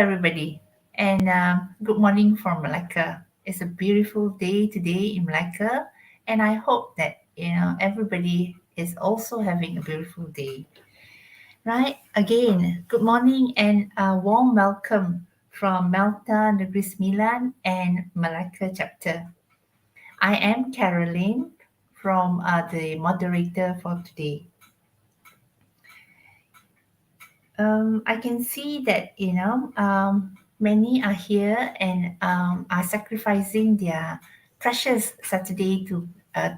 everybody, and good morning from Malacca. It's a beautiful day today in Malacca, and I hope that everybody is also having a beautiful day. Right? Again, good morning and a warm welcome from Malta, Negeri Sembilan, and Malacca chapter. I am Caroline from the moderator for today. I can see that many are here and are sacrificing their precious Saturday to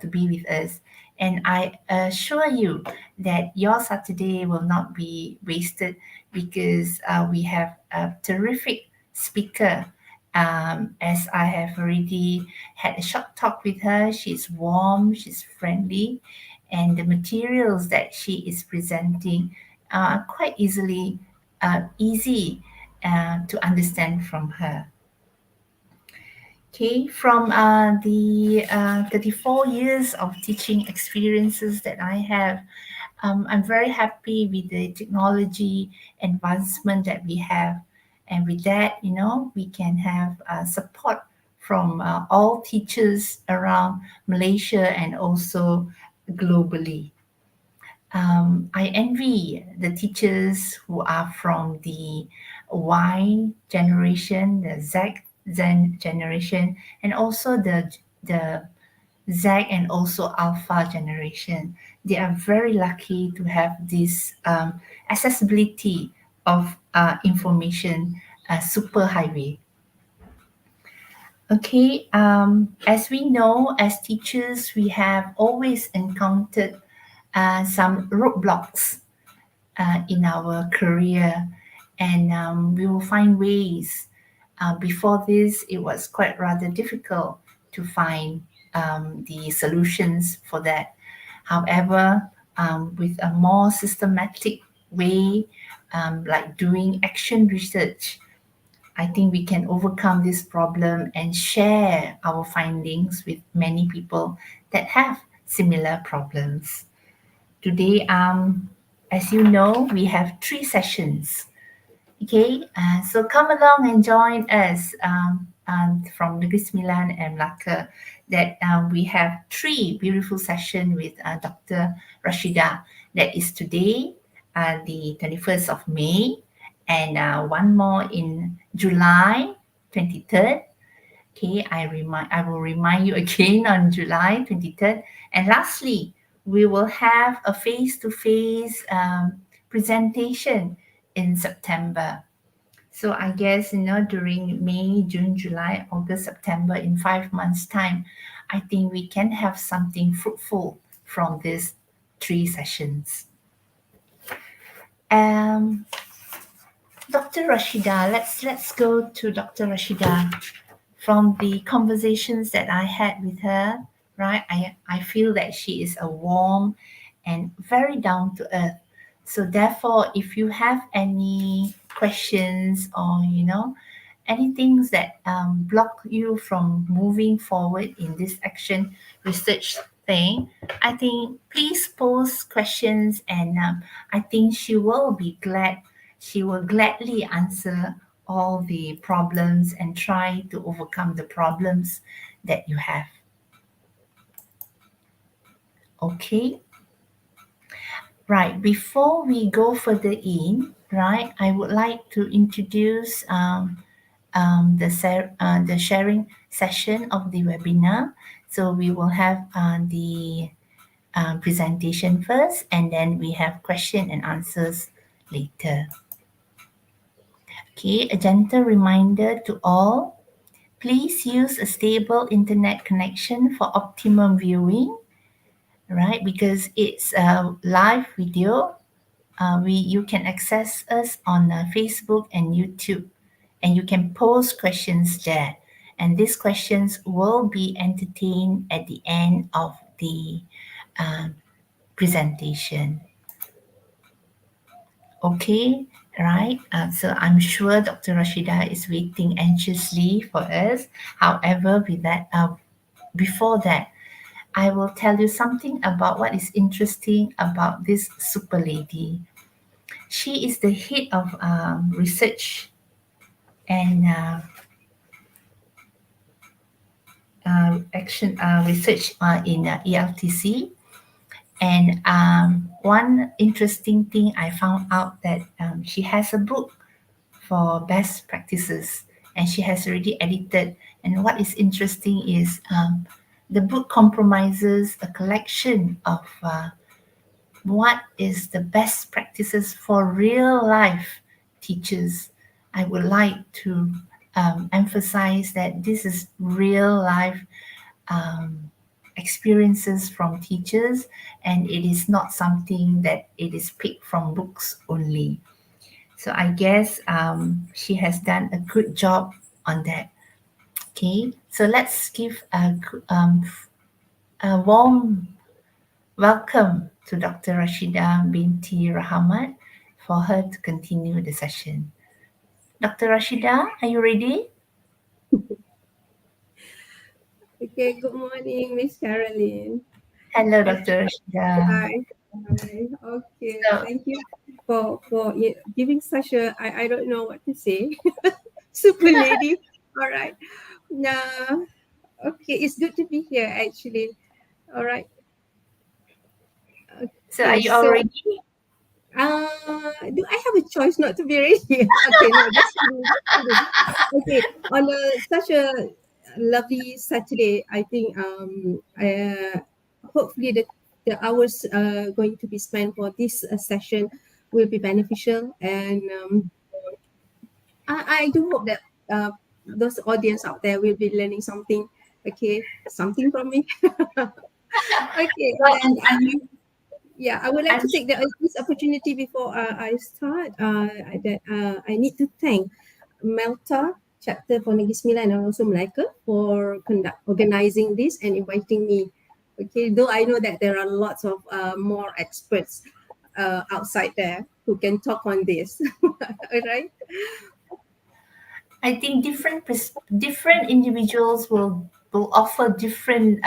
be with us. And I assure you that your Saturday will not be wasted because we have a terrific speaker. As I have already had a short talk with her, she's warm, she's friendly, and the materials that she is presenting quite easy to understand from her. Okay, from the 34 years of teaching experiences that I have, I'm very happy with the technology advancement that we have. And with that, we can have support from all teachers around Malaysia and also globally. I envy the teachers who are from the Y generation, the Z generation, and also the Z and also Alpha generation. They are very lucky to have this accessibility of information superhighway. Okay, as we know, as teachers, we have always encountered some roadblocks in our career, and we will find ways. Before this, it was quite rather difficult to find the solutions for that. However, with a more systematic way, like doing action research, I think we can overcome this problem and share our findings with many people that have similar problems. Today, as you know, we have 3 sessions. Okay, so come along and join us from Negeri Sembilan and Melaka. That we have 3 beautiful sessions with Dr. Rashidah. That is today, the 21st of May, and one more in July 23rd. Okay, I will remind you again on July 23rd. And lastly, we will have a face-to-face presentation in September. So I guess, during May, June, July, August, September, in 5 months' time, I think we can have something fruitful from these 3 sessions. Dr. Rashidah, let's go to Dr. Rashidah. From the conversations that I had with her, right, I feel that she is a warm and very down to earth. So therefore, if you have any questions or any things that block you from moving forward in this action research thing, I think please pose questions, and I think she will gladly answer all the problems and try to overcome the problems that you have. Okay. Right, before we go further in, right, I would like to introduce the sharing session of the webinar. So we will have the presentation first, and then we have question and answers later. Okay, a gentle reminder to all, please use a stable internet connection for optimum viewing, right? Because it's a live video. You can access us on Facebook and YouTube, and you can post questions there. And these questions will be entertained at the end of the presentation. Okay, right? So I'm sure Dr. Rashidah is waiting anxiously for us. However, before that, I will tell you something about what is interesting about this super lady. She is the head of research and research in ELTC. And one interesting thing I found out that she has a book for best practices, and she has already edited. And what is interesting is the book compromises a collection of what is the best practices for real life teachers. I would like to emphasize that this is real life um, experiences from teachers, and it is not something that it is picked from books only. So I guess she has done a good job on that. Okay, so let's give a warm welcome to Dr. Rashidah binti Rahmat for her to continue the session. Dr. Rashidah, are you ready? Okay, good morning, Miss Caroline. Hello, Dr. Rashidah. Hi. Hi. Okay, So, thank you for giving such a I don't know what to say. Super lady. All right. Nah. Okay, it's good to be here actually. All right. so are Okay, you all so ready? do I have a choice not to be ready? Okay, no, just kidding, just kidding. Okay, on such a lovely Saturday, I think hopefully the hours going to be spent for this session will be beneficial, and I do hope that those audience out there will be learning something. Okay, something from me. Okay, So, then yeah, I would like I'm to take this opportunity before I start that I need to thank Melta chapter for Negeri Sembilan and also Melaka for organizing this and inviting me. Okay, though I know that there are lots of more experts outside there who can talk on this. All right. I think different individuals will offer different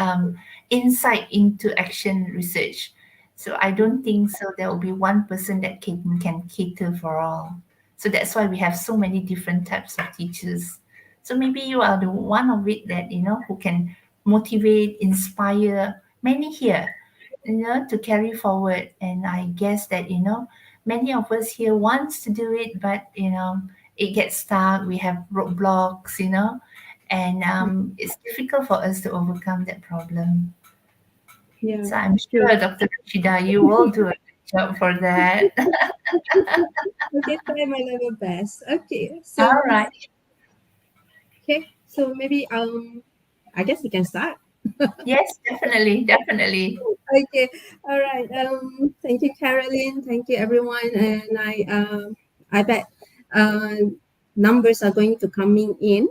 insight into action research. So I don't think so. There will be one person that can cater for all. So that's why we have so many different types of teachers. So maybe you are the one of it that who can motivate, inspire many here, to carry forward. And I guess that many of us here wants to do it, but it gets stuck. We have roadblocks, and it's difficult for us to overcome that problem. Yeah, So I'm true. sure, Dr. Rashida, you will do a good job for that. Okay, try my level best. Okay, All so right. maybe I guess we can start. Yes, definitely, definitely. Okay, all right. Thank you, Caroline. Thank you, everyone. And I bet numbers are going to coming in.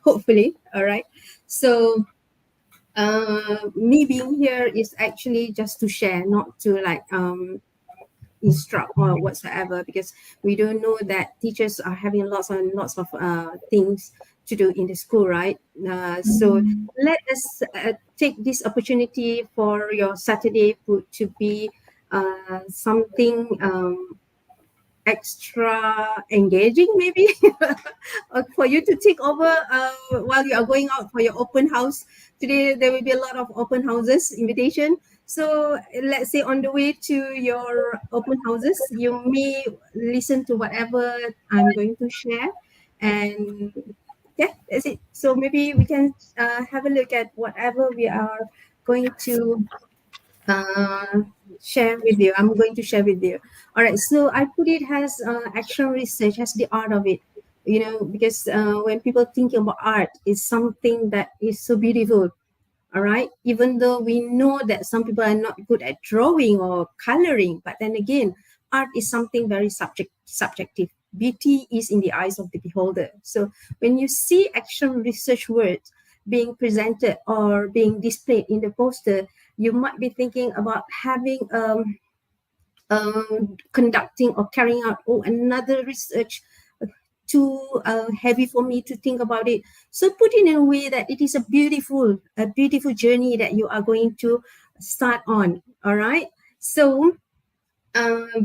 Hopefully, all right. So, me being here is actually just to share, not to like instruct or whatsoever, because we don't know that teachers are having lots and lots of things to do in the school, right? So Mm. let us take this opportunity for your Saturday to be something extra engaging, maybe, or for you to take over while you are going out for your open house. Today there will be a lot of open houses invitation, so let's say on the way to your open houses you may listen to whatever I'm going to share, and yeah, that's it. So maybe we can have a look at whatever we are going to uh, share with you. I'm going to share with you. All right. So I put it as action research, as the art of it. Because when people think about art, it's something that is so beautiful. All right. Even though we know that some people are not good at drawing or coloring, but then again, art is something very subjective. Beauty is in the eyes of the beholder. So when you see action research words being presented or being displayed in the poster, you might be thinking about having conducting or carrying out another research too heavy for me to think about it. So put it in a way that it is a beautiful journey that you are going to start on. All right. So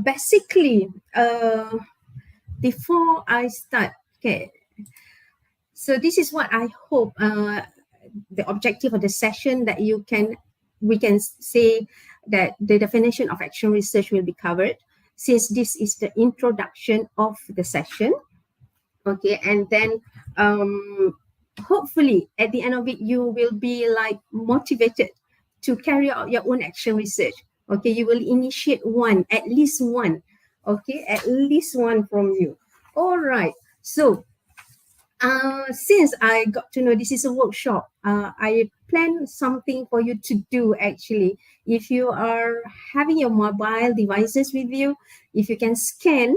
basically, before I start, okay, So this is what I hope the objective of the session, that we can say that the definition of action research will be covered, since this is the introduction of the session. Okay, and then hopefully at the end of it, you will be like motivated to carry out your own action research. Okay, you will initiate one, at least one. Okay, at least one from you. All right. So since I got to know this is a workshop, I plan something for you to do actually. If you are having your mobile devices with you, if you can scan,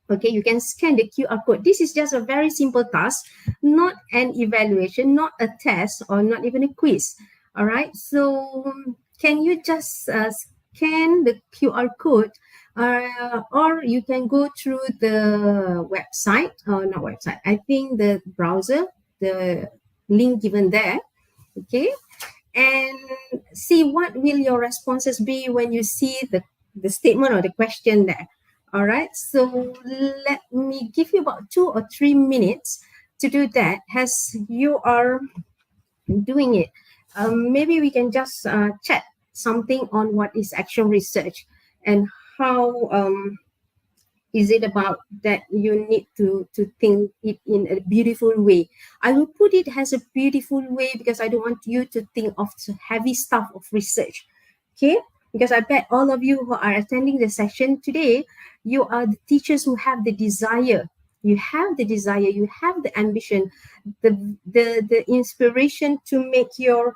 okay, you can scan the QR code. This is just a very simple task, not an evaluation, not a test, or not even a quiz. All right. So can you just scan the QR code, or you can go through the website, not website, I think the browser, the link given there. Okay. And see what will your responses be when you see the statement or the question there. All right, so let me give you about 2 or 3 minutes to do that. As you are doing it, maybe we can just chat something on what is action research, and how is it about that you need to think it in a beautiful way. I will put it as a beautiful way because I don't want you to think of the heavy stuff of research. Okay, because I bet all of you who are attending the session today, you are the teachers who have the desire. You have the desire, you have the ambition, the inspiration to make your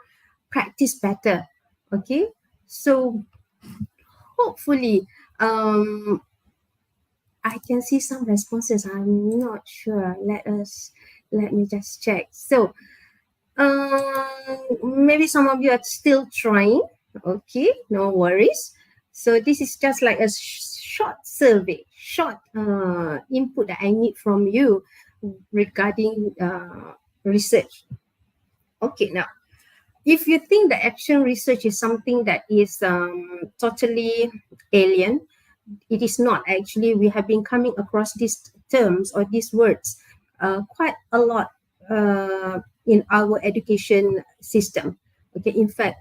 practice better. Okay, so hopefully I can see some responses. I'm not sure. Let me just check. So maybe some of you are still trying. Okay, no worries. So this is just like a short survey, short input that I need from you regarding research. Okay, now if you think that action research is something that is totally alien, it is not. Actually, we have been coming across these terms or these words quite a lot in our education system. Okay, in fact,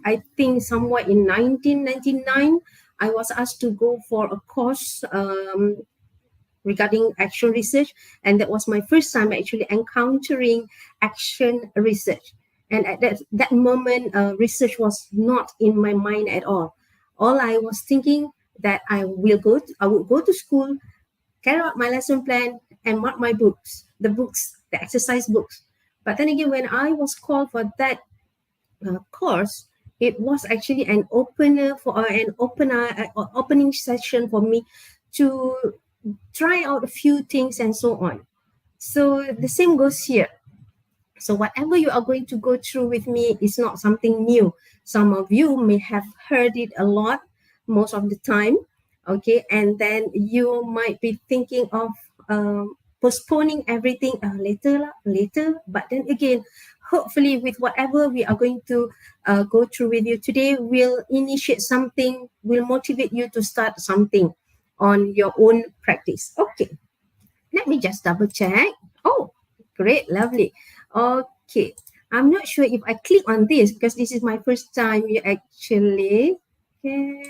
I think somewhere in 1999, I was asked to go for a course regarding action research, and that was my first time actually encountering action research. And at that moment, research was not in my mind at all. All I was thinking that I would go to school, carry out my lesson plan, and mark my books, the exercise books. But then again, when I was called for that course, it was actually an opening session for me to try out a few things and so on. So the same goes here. So whatever you are going to go through with me is not something new. Some of you may have heard it a lot, most of the time. Okay, and then you might be thinking of postponing everything later. But then again, hopefully with whatever we are going to go through with you today, will initiate something, will motivate you to start something on your own practice. Okay, let me just double check. Oh, great, lovely. Okay, I'm not sure if I click on this because this is my first time you actually can.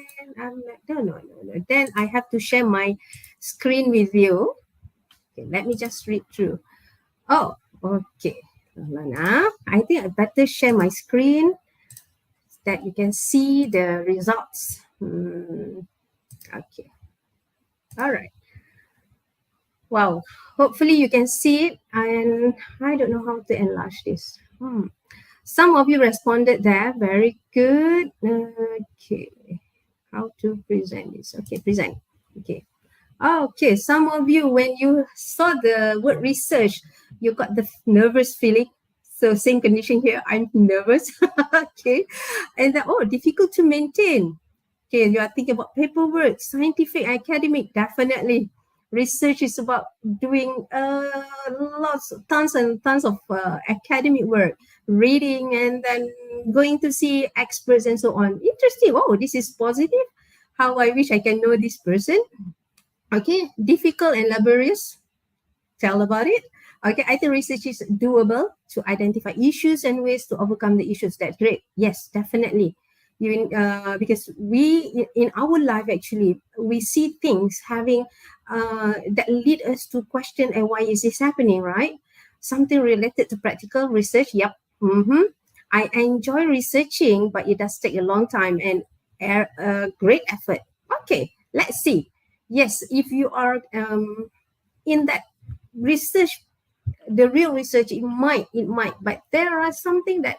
No. Then I have to share my screen with you. Okay, let me just read through. Oh, okay. I think I better share my screen so that you can see the results. Okay. All right. Wow. Hopefully you can see it, and I don't know how to enlarge this. Some of you responded there. Very good. Okay. How to present this? Okay, present. Okay. Okay, some of you, when you saw the word research, you got the nervous feeling. So same condition here, I'm nervous. Okay. And then, difficult to maintain. Okay, you are thinking about paperwork, scientific, academic, definitely. Research is about doing tons and tons of academic work, reading, and then going to see experts and so on. Interesting. Oh, this is positive. How I wish I can know this person. Okay, difficult and laborious. Tell about it. Okay, I think research is doable to identify issues and ways to overcome the issues. That's great. Yes, definitely. Because in our life actually we see things having that lead us to question and why is this happening, right? Something related to practical research. Yep. I enjoy researching, but it does take a long time and great effort. Okay, let's see. Yes, if you are in that research, the real research, it might, but there are something that,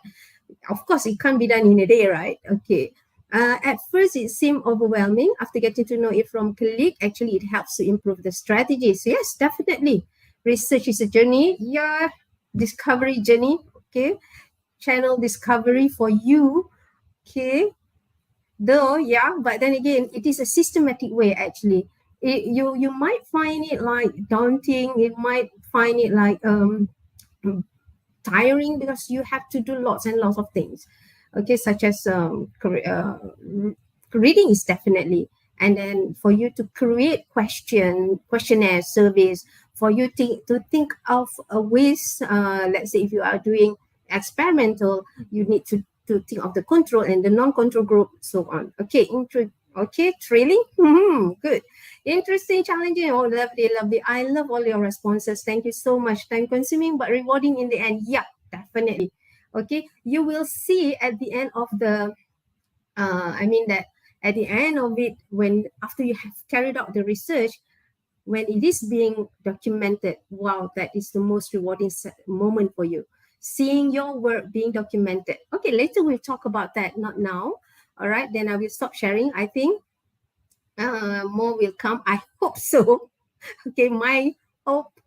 of course, it can't be done in a day, right? Okay. At first, it seemed overwhelming. After getting to know it from colleague, actually, it helps to improve the strategies. Yes, definitely. Research is a journey. Yeah, discovery journey. Okay, channel discovery for you. Okay, though, yeah, but then again, it is a systematic way actually. You might find it like daunting. You might find it like tiring because you have to do lots and lots of things, okay, such as reading is definitely, and then for you to create questionnaire surveys, for you to think of ways, let's say if you are doing experimental, you need to think of the control and the non-control group, so on. Okay, okay, trailing. Good, interesting, challenging. Oh, lovely. I love all your responses. Thank you so much. Time consuming but rewarding in the end. Yeah, definitely. Okay, you will see at the end of the that at the end of it, when after you have carried out the research, when it is being documented, wow, that is the most rewarding moment for you, seeing your work being documented. Okay, later we'll talk about that, not now. All right, then I will stop sharing. I think more will come. I hope so. Okay, my hope.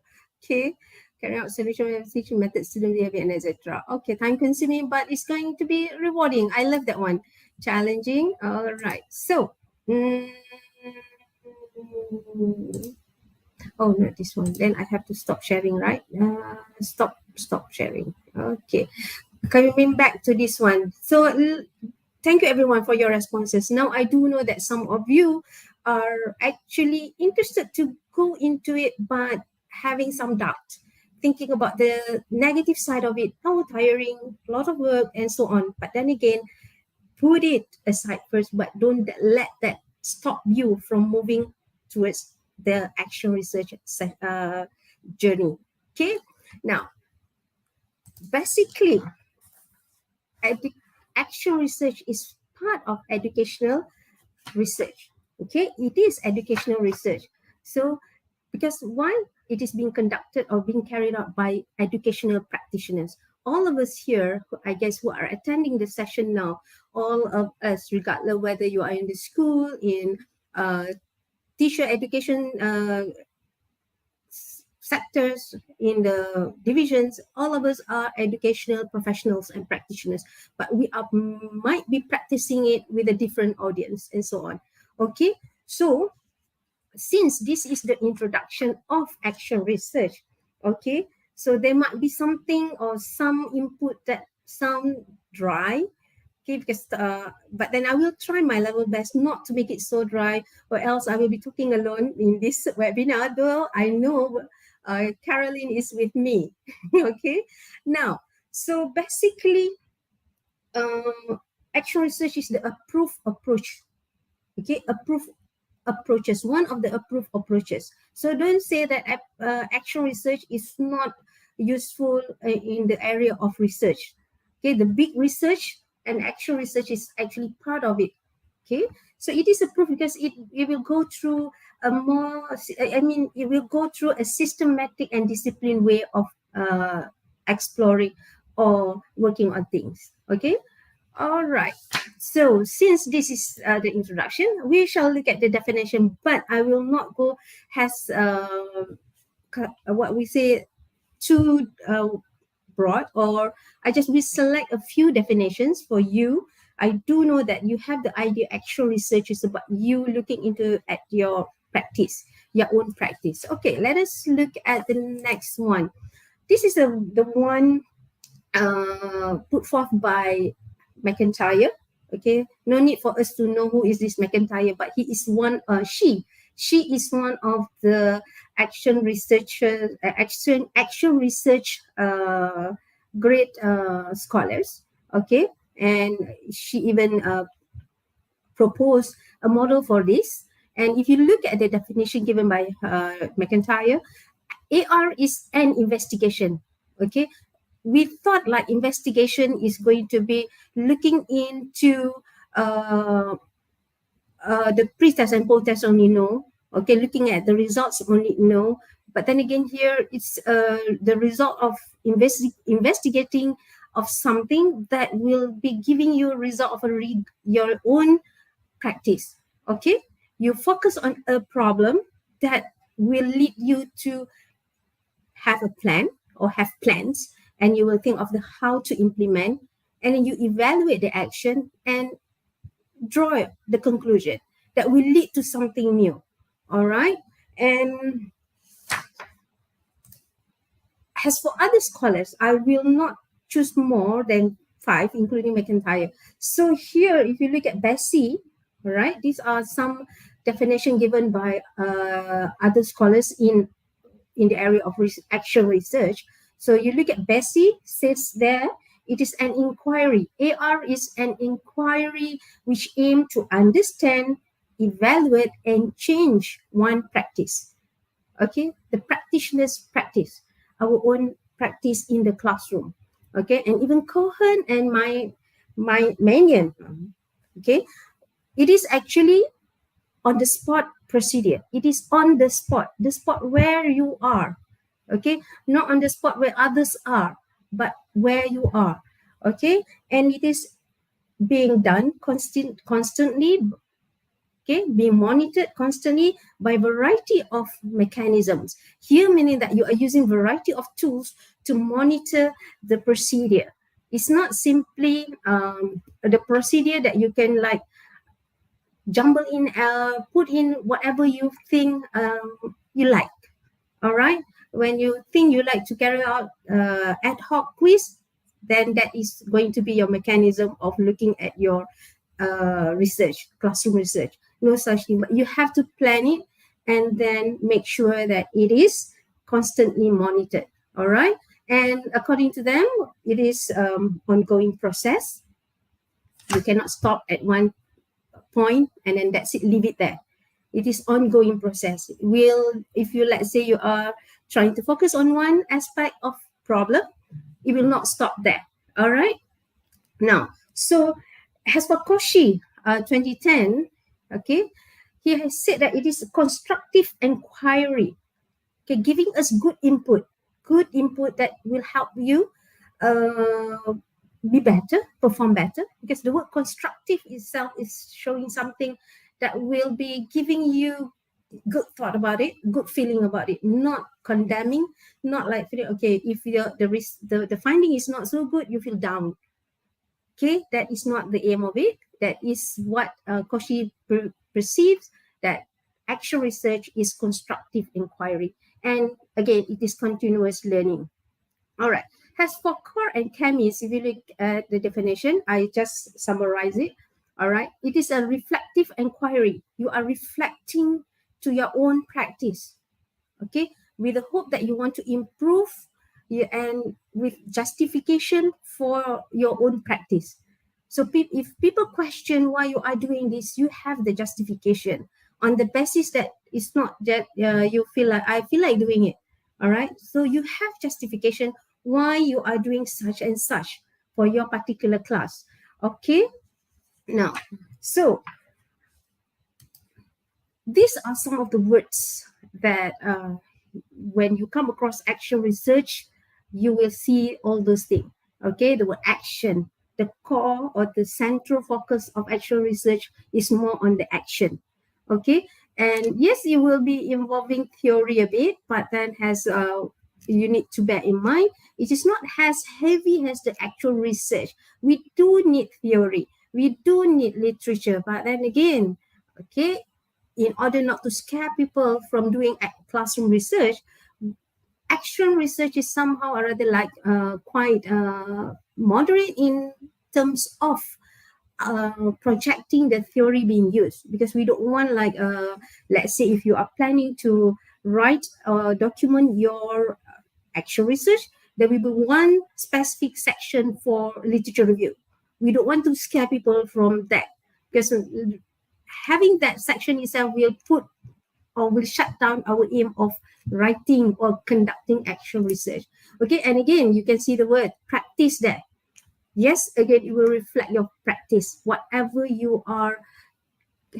Okay, carry out solution teaching methods, student behavior, and etc. Okay, time consuming, but it's going to be rewarding. I love that one. Challenging. All right. So, oh, not this one. Then I have to stop sharing, right? Stop sharing. Okay. Coming back to this one. So, thank you everyone for your responses. Now, I do know that some of you are actually interested to go into it, but having some doubt, thinking about the negative side of it. Oh, tiring, a lot of work, and so on. But then again, put it aside first, but don't let that stop you from moving towards the action research journey. Okay, now basically, action research is part of educational research. Okay, it is educational research. So, because one, it is being conducted or being carried out by educational practitioners. All of us here, I guess, who are attending the session now, all of us, regardless whether you are in the school, in teacher education sectors, in the divisions, all of us are educational professionals and practitioners, but we might be practicing it with a different audience and so on. Okay, so since this is the introduction of action research, okay, so there might be something or some input that sound dry, okay, because but then I will try my level best not to make it so dry, or else I will be talking alone in this webinar, though I know Caroline is with me. Okay, now, so basically action research is the approved approach. Okay, approved approaches, one of the approved approaches. So don't say that action research is not useful in the area of research. Okay, the big research and action research is actually part of it. Okay, so it is approved because it will go through a more, it will go through a systematic and disciplined way of exploring or working on things. Okay, all right. So since this is the introduction, we shall look at the definition, but I will not go as what we say too broad, or I just will select a few definitions for you. I do know that you have the idea actual research is about you looking into at your practice, your own practice. Okay, let us look at the next one. This is the one put forth by McIntyre. Okay, no need for us to know who is this McIntyre, but he is one, she She is one of the action researchers, action research great scholars. Okay, and she even proposed a model for this. And if you look at the definition given by McIntyre, AR is an investigation. Okay, we thought like investigation is going to be looking into the pre-test and post-test only, no. Okay, looking at the results only, no. But then again, here it's the result of investigating of something that will be giving you a result of your own practice. Okay, you focus on a problem that will lead you to have a plan or have plans, and you will think of the how to implement, and then you evaluate the action and draw the conclusion that will lead to something new. All right. And as for other scholars, I will not choose more than 5, including McIntyre. So here, if you look at Bessie, all right, these are some definition given by other scholars in the area of action research. So you look at Bessie, says there, it is an inquiry. AR is an inquiry which aim to understand, evaluate, and change one practice. Okay, the practitioner's practice, our own practice in the classroom. Okay, and even Cohen and my Manion. Okay, it is actually on the spot procedure. It is on the spot where you are. Okay, not on the spot where others are, but where you are. Okay, and it is being done constantly. Okay, being monitored constantly by variety of mechanisms. Here, meaning that you are using variety of tools to monitor the procedure. It's not simply the procedure that you can like jumble in, put in whatever you think you like. All right. When you think you like to carry out ad hoc quiz, then that is going to be your mechanism of looking at your research, classroom research. No such thing, but you have to plan it and then make sure that it is constantly monitored. All right. And according to them, it is ongoing process. You cannot stop at one point and then that's it, leave it there. It is ongoing process. If you, let's say you are trying to focus on one aspect of problem, it will not stop there. All right. Now, so as for Koshi, 2010, okay, he has said that it is a constructive inquiry, okay, giving us good input that will help you be better, perform better, because the word constructive itself is showing something that will be giving you good thought about it, good feeling about it, not condemning, not like feeling, okay, if the finding is not so good, you feel down. Okay, that is not the aim of it. That is what Koshi perceives, that action research is constructive inquiry. And again, it is continuous learning. All right. As for core and chemis, if you look at the definition, I just summarize it. All right. It is a reflective inquiry. You are reflecting to your own practice. Okay. With the hope that you want to improve and with justification for your own practice. So if people question why you are doing this, you have the justification on the basis that it's not that you feel like, I feel like doing it. All right. So you have justification why you are doing such and such for your particular class. Okay. Now, so these are some of the words that when you come across action research, you will see all those things. Okay, the word action, the core or the central focus of action research is more on the action. Okay, and yes, it will be involving theory a bit, but then you need to bear in mind, it is not as heavy as the actual research. We do need theory, we do need literature, but then again, okay, in order not to scare people from doing classroom research, action research is somehow or rather like quite moderate in terms of projecting the theory being used, because we don't want like let's say if you are planning to write or document your actual research, there will be one specific section for literature review. We don't want to scare people from that, because having that section itself will put or will shut down our aim of writing or conducting actual research. Okay, and again, you can see the word practice there. Yes, again, it will reflect your practice. Whatever you are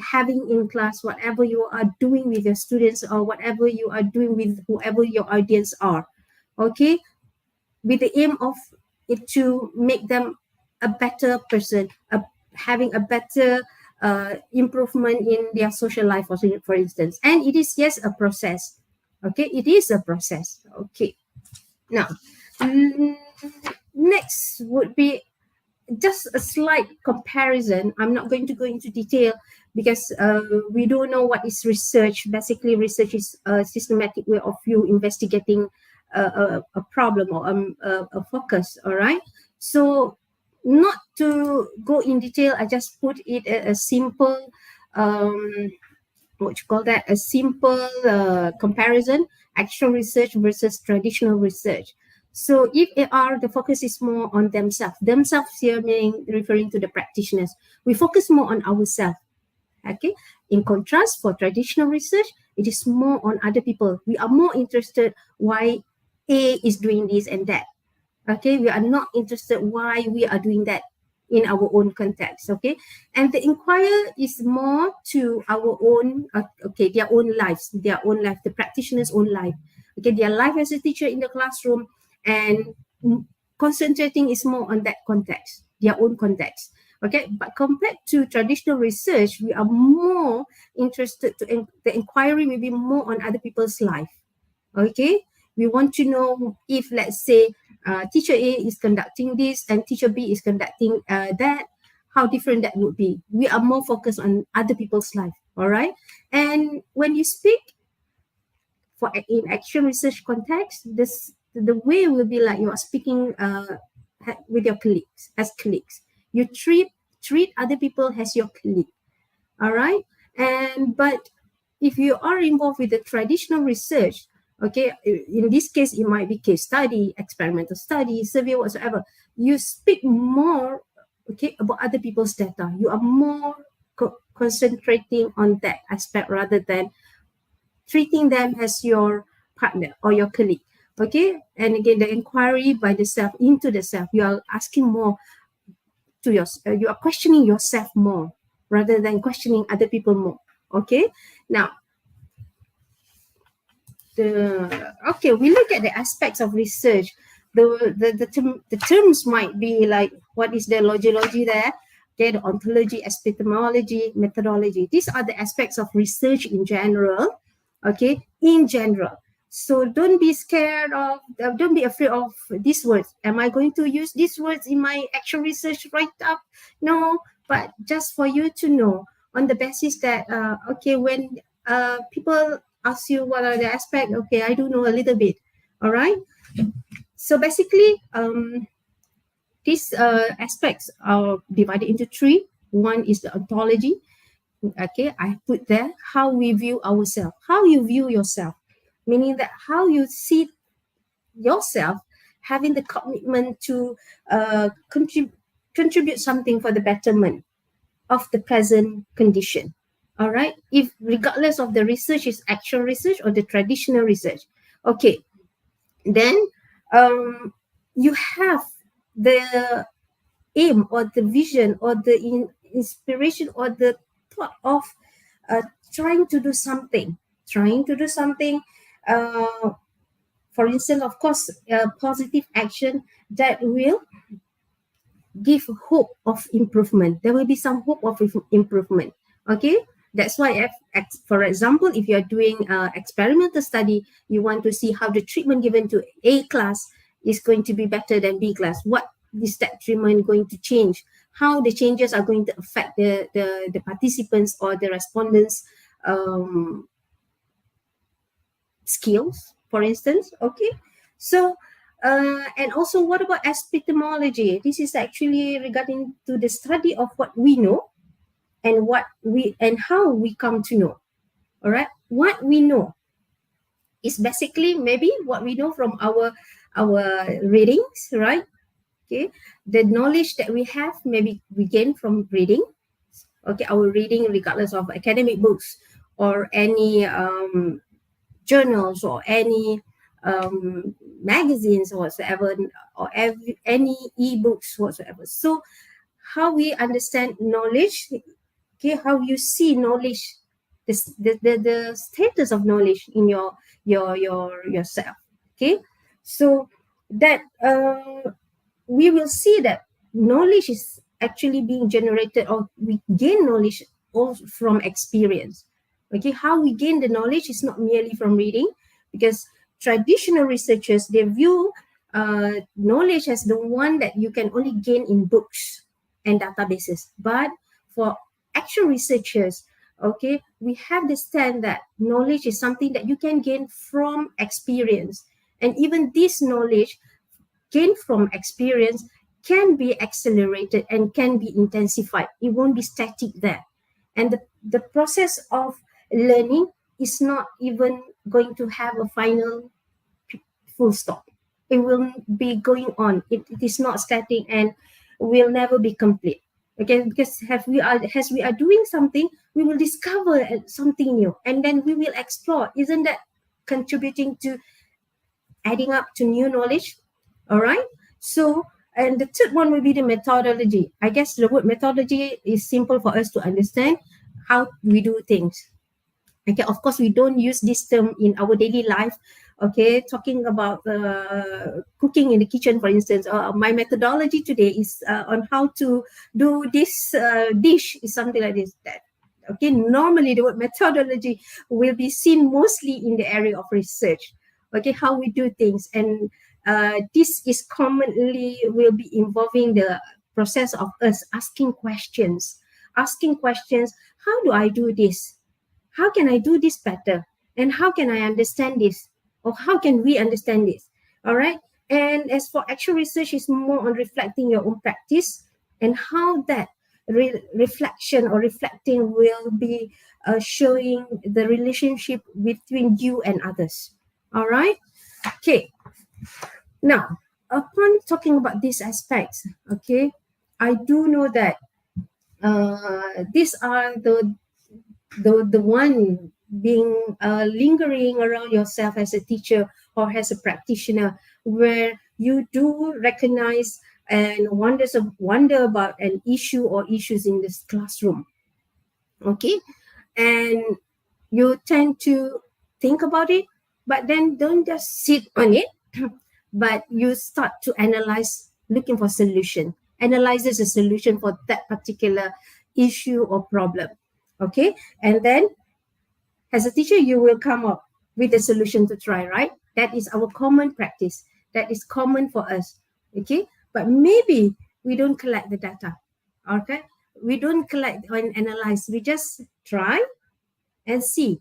having in class, whatever you are doing with your students, or whatever you are doing with whoever your audience are. Okay, with the aim of it to make them a better person, having a better improvement in their social life, for instance. And it is, yes, a process. Okay, it is a process. Okay, now next would be just a slight comparison. I'm not going to go into detail because we don't know what is research. Basically, research is a systematic way of you investigating a problem or a focus. All right. So, not to go in detail, I just put it a simple, what you call that, a simple comparison: actual research versus traditional research. So if AR, the focus is more on themselves. Themselves here meaning referring to the practitioners. We focus more on ourselves. Okay. In contrast, for traditional research, it is more on other people. We are more interested why A is doing this and that. Okay. We are not interested why we are doing that in our own context. Okay. And the inquiry is more to our own, their own lives, the practitioner's own life. Okay. Their life as a teacher in the classroom, and concentrating is more on that context, their own context. Okay, but compared to traditional research, we are more interested the inquiry will be more on other people's life. Okay, we want to know if, let's say, teacher A is conducting this and teacher B is conducting that, how different that would be. We are more focused on other people's life. All right, and when you speak for in actual research context, the way will be like you are speaking with your colleagues as colleagues. You treat other people as your colleague. All right, and but if you are involved with the traditional research, okay, in this case it might be case study, experimental study, survey, whatsoever. You speak more, okay, about other people's data. You are more concentrating on that aspect rather than treating them as your partner or your colleague. Okay, and again, the inquiry by the self into the self. You are asking more to you are questioning yourself more rather than questioning other people more. Okay, now we look at the aspects of research. The terms might be like, what is the logiology there? Okay, the ontology, epistemology, methodology. These are the aspects of research in general. Okay, in general. So don't be scared of, don't be afraid of these words. Am I going to use these words in my actual research write-up? No, but just for you to know on the basis that, when people ask you what are the aspects, okay, I do know a little bit. All right. So basically, these aspects are divided into three. One is the ontology. Okay, I put there how we view ourselves, how you view yourself, meaning that how you see yourself having the commitment to contribute something for the betterment of the present condition. All right, if regardless of the research is actual research or the traditional research. Okay, then you have the aim or the vision or the inspiration or the thought of trying to do something, for instance, of course, positive action that will give hope of improvement. There will be some hope of improvement. Okay, that's why, for example, if you are doing experimental study, you want to see how the treatment given to A class is going to be better than B class. What is that treatment going to change? How the changes are going to affect the participants or the respondents' skills, for instance. Okay, so And also, what about epistemology? This is actually regarding to the study of what we know and how we come to know. All right, what we know is basically maybe what we know from our readings, right? Okay, the knowledge that we have maybe we gain from reading. Okay, our reading, regardless of academic books or any journals or any magazines or whatsoever, or any e-books whatsoever. So how we understand knowledge, okay, how you see knowledge, the status of knowledge in yourself. Okay, so that we will see that knowledge is actually being generated, or we gain knowledge also from experience. Okay, how we gain the knowledge is not merely from reading, because traditional researchers, they view knowledge as the one that you can only gain in books and databases. But for actual researchers, okay, we have the stand that knowledge is something that you can gain from experience, and even this knowledge gained from experience can be accelerated and can be intensified. It won't be static there. And the process of learning is not even going to have a final full stop. It will be going on. It is not static and will never be complete. Okay, because as we are doing something, we will discover something new, and then we will explore. Isn't that contributing to adding up to new knowledge? All right. So, and the third one will be the methodology. I guess the word methodology is simple for us to understand how we do things. Okay, of course, we don't use this term in our daily life. Okay, talking about cooking in the kitchen, for instance, my methodology today is on how to do this dish, is something like this. That okay, normally the word methodology will be seen mostly in the area of research. Okay, how we do things, and this is commonly will be involving the process of us asking questions. How do I do this? How can I do this better? And how can I understand this? Or how can we understand this? All right. And as for actual research, is more on reflecting your own practice and how that reflection or reflecting will be showing the relationship between you and others. All right. Okay. Now, upon talking about these aspects, okay, I do know that these are the one being lingering around yourself as a teacher or as a practitioner, where you do recognize and wonder about an issue or issues in this classroom. Okay, and you tend to think about it, but then don't just sit on it, but you start to analyze, looking for solution, analyzes a solution for that particular issue or problem. Okay, and then as a teacher, you will come up with a solution to try, right? That is our common practice. That is common for us. Okay, but maybe we don't collect the data. Okay, we don't collect and analyze. We just try and see,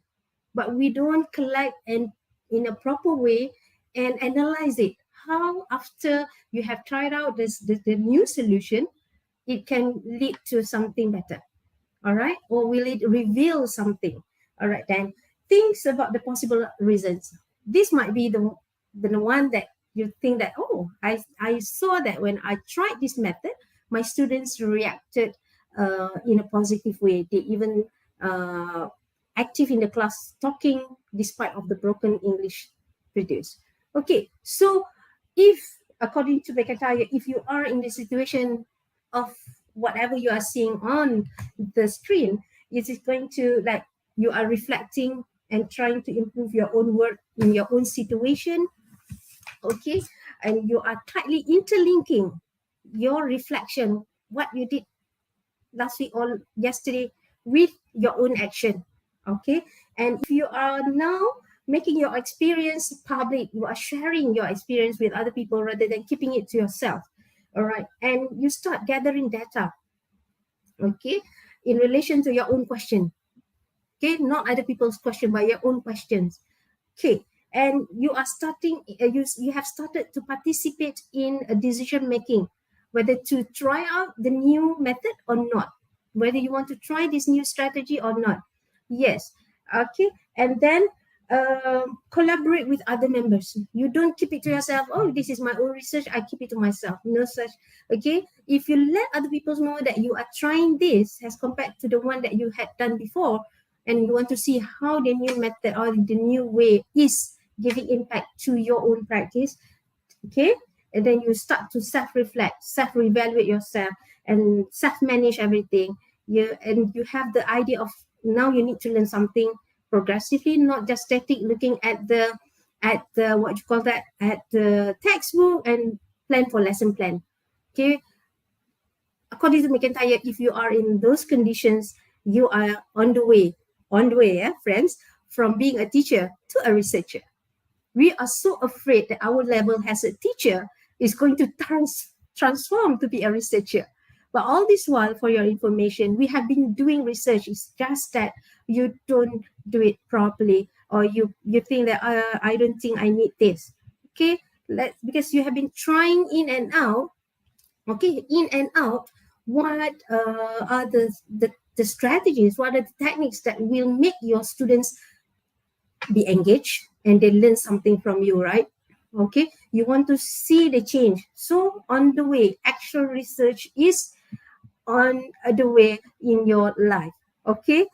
but we don't collect and in a proper way and analyze it. How after you have tried out the new solution, it can lead to something better. All right, or will it reveal something? All right, then think about the possible reasons. This might be the one that you think that, oh, I saw that when I tried this method, my students reacted in a positive way. They even active in the class, talking despite of the broken English produced. Okay, so if according to Bekataya, if you are in the situation of whatever you are seeing on the screen, it is going to, like, you are reflecting and trying to improve your own work in your own situation. Okay, and you are tightly interlinking your reflection, what you did last week or yesterday, with your own action. Okay, and if you are now making your experience public, you are sharing your experience with other people rather than keeping it to yourself. All right, and you start gathering data, okay, in relation to your own question. Okay, not other people's question, but your own questions. Okay, and you are starting, you have started to participate in a decision making, whether to try out the new method or not, whether you want to try this new strategy or not. Yes. Okay. And then collaborate with other members. You don't keep it to yourself. Oh, this is my own research, I keep it to myself. No such. Okay. If you let other people know that you are trying this as compared to the one that you had done before, and you want to see how the new method or the new way is giving impact to your own practice, okay, and then you start to self-reflect, self-evaluate yourself, and self-manage everything. And you have the idea of now you need to learn something progressively, not just static, looking at the what you call that, at the textbook and plan for lesson plan. Okay, according to McIntyre, if you are in those conditions, you are on the way, friends, from being a teacher to a researcher. We are so afraid that our level as a teacher is going to transform to be a researcher. But all this while, for your information, we have been doing research. It's just that you don't do it properly, or you think that I don't think I need this. Okay, because you have been trying in and out. Okay, in and out. What are the strategies? What are the techniques that will make your students be engaged and they learn something from you, right? Okay, you want to see the change. So on the way, actual research is on the way in your life. Okay,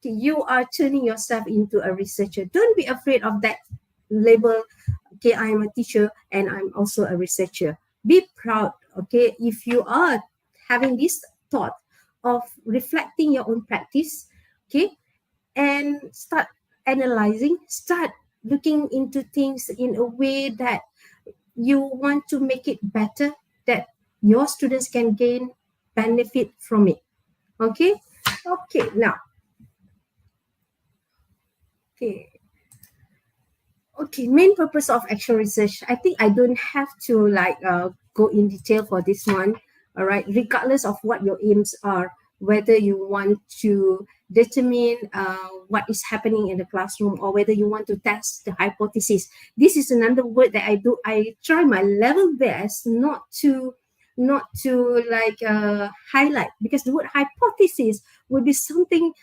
you are turning yourself into a researcher. Don't be afraid of that label. Okay, I am a teacher and I'm also a researcher. Be proud. Okay, if you are having this thought of reflecting your own practice, okay, and start analyzing, start looking into things in a way that you want to make it better, that your students can gain benefit from it. Okay, now, main purpose of actual research. I think I don't have to go in detail for this one. All right, regardless of what your aims are, whether you want to determine what is happening in the classroom, or whether you want to test the hypothesis. This is another word that I try my level best not to highlight, because the word hypothesis will be something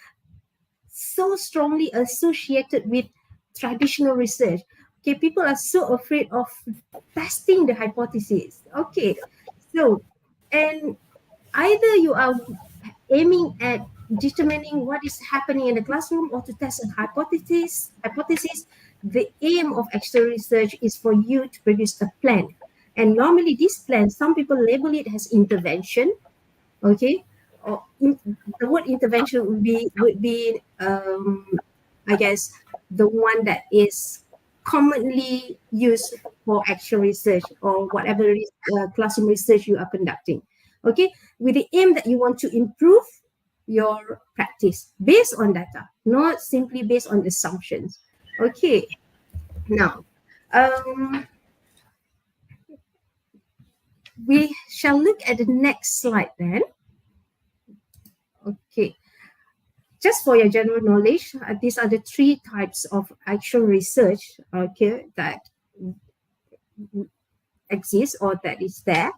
so strongly associated with traditional research. Okay, people are so afraid of testing the hypothesis. Okay, so, and either you are aiming at determining what is happening in the classroom or to test a hypothesis. The aim of external research is for you to produce a plan. And normally this plan, some people label it as intervention. Okay, or the word intervention would be I guess the one that is commonly used for actual research or whatever classroom research you are conducting. Okay, with the aim that you want to improve your practice based on data, not simply based on assumptions. Okay, now we shall look at the next slide then. Okay, just for your general knowledge, these are the three types of actual research, okay, that exists or that is there.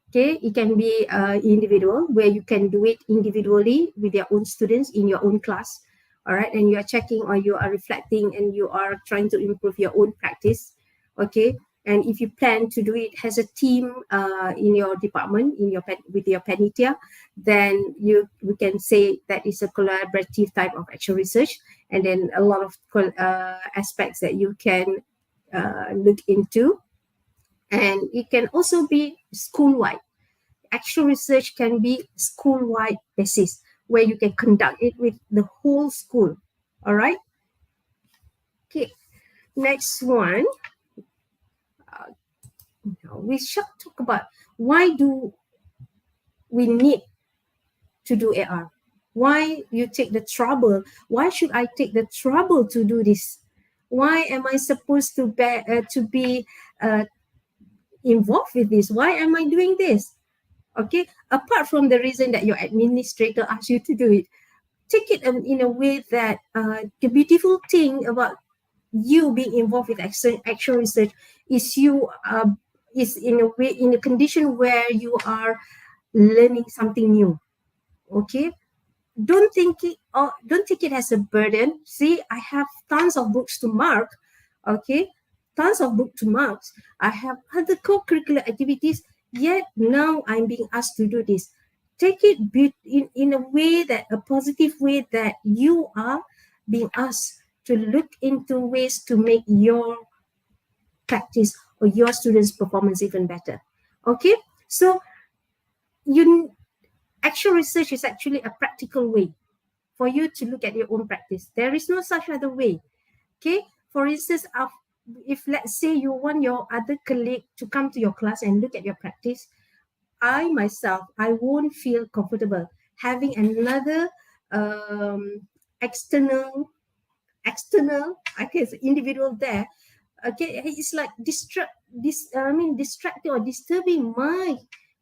Okay, it can be individual, where you can do it individually with your own students in your own class. All right, and you are checking or you are reflecting and you are trying to improve your own practice. Okay, and if you plan to do it as a team in your department, with your panitia, then we can say that is a collaborative type of actual research, and then a lot of aspects that you can look into. And it can also be school-wide. Actual research can be school-wide basis, where you can conduct it with the whole school. All right. Okay. Next one. We shall talk about why do we need to do AR? Why you take the trouble? Why should I take the trouble to do this? Why am I supposed to be involved with this? Why am I doing this? Okay, apart from the reason that your administrator asks you to do it, take it in a way that the beautiful thing about you being involved with actual research is you is in a way, in a condition where you are learning something new. Okay, don't think it, or don't take it as a burden. See, I have tons of books to mark. Okay, tons of book to marks. I have other co-curricular activities, yet now I'm being asked to do this. Take it in a way, that a positive way, that you are being asked to look into ways to make your practice or your students' performance even better. Okay, so you actual research is actually a practical way for you to look at your own practice. There is no such other way. Okay, for instance, if let's say you want your other colleague to come to your class and look at your practice, I myself, I won't feel comfortable having another external, I guess, individual there. Okay, it's like distracting or disturbing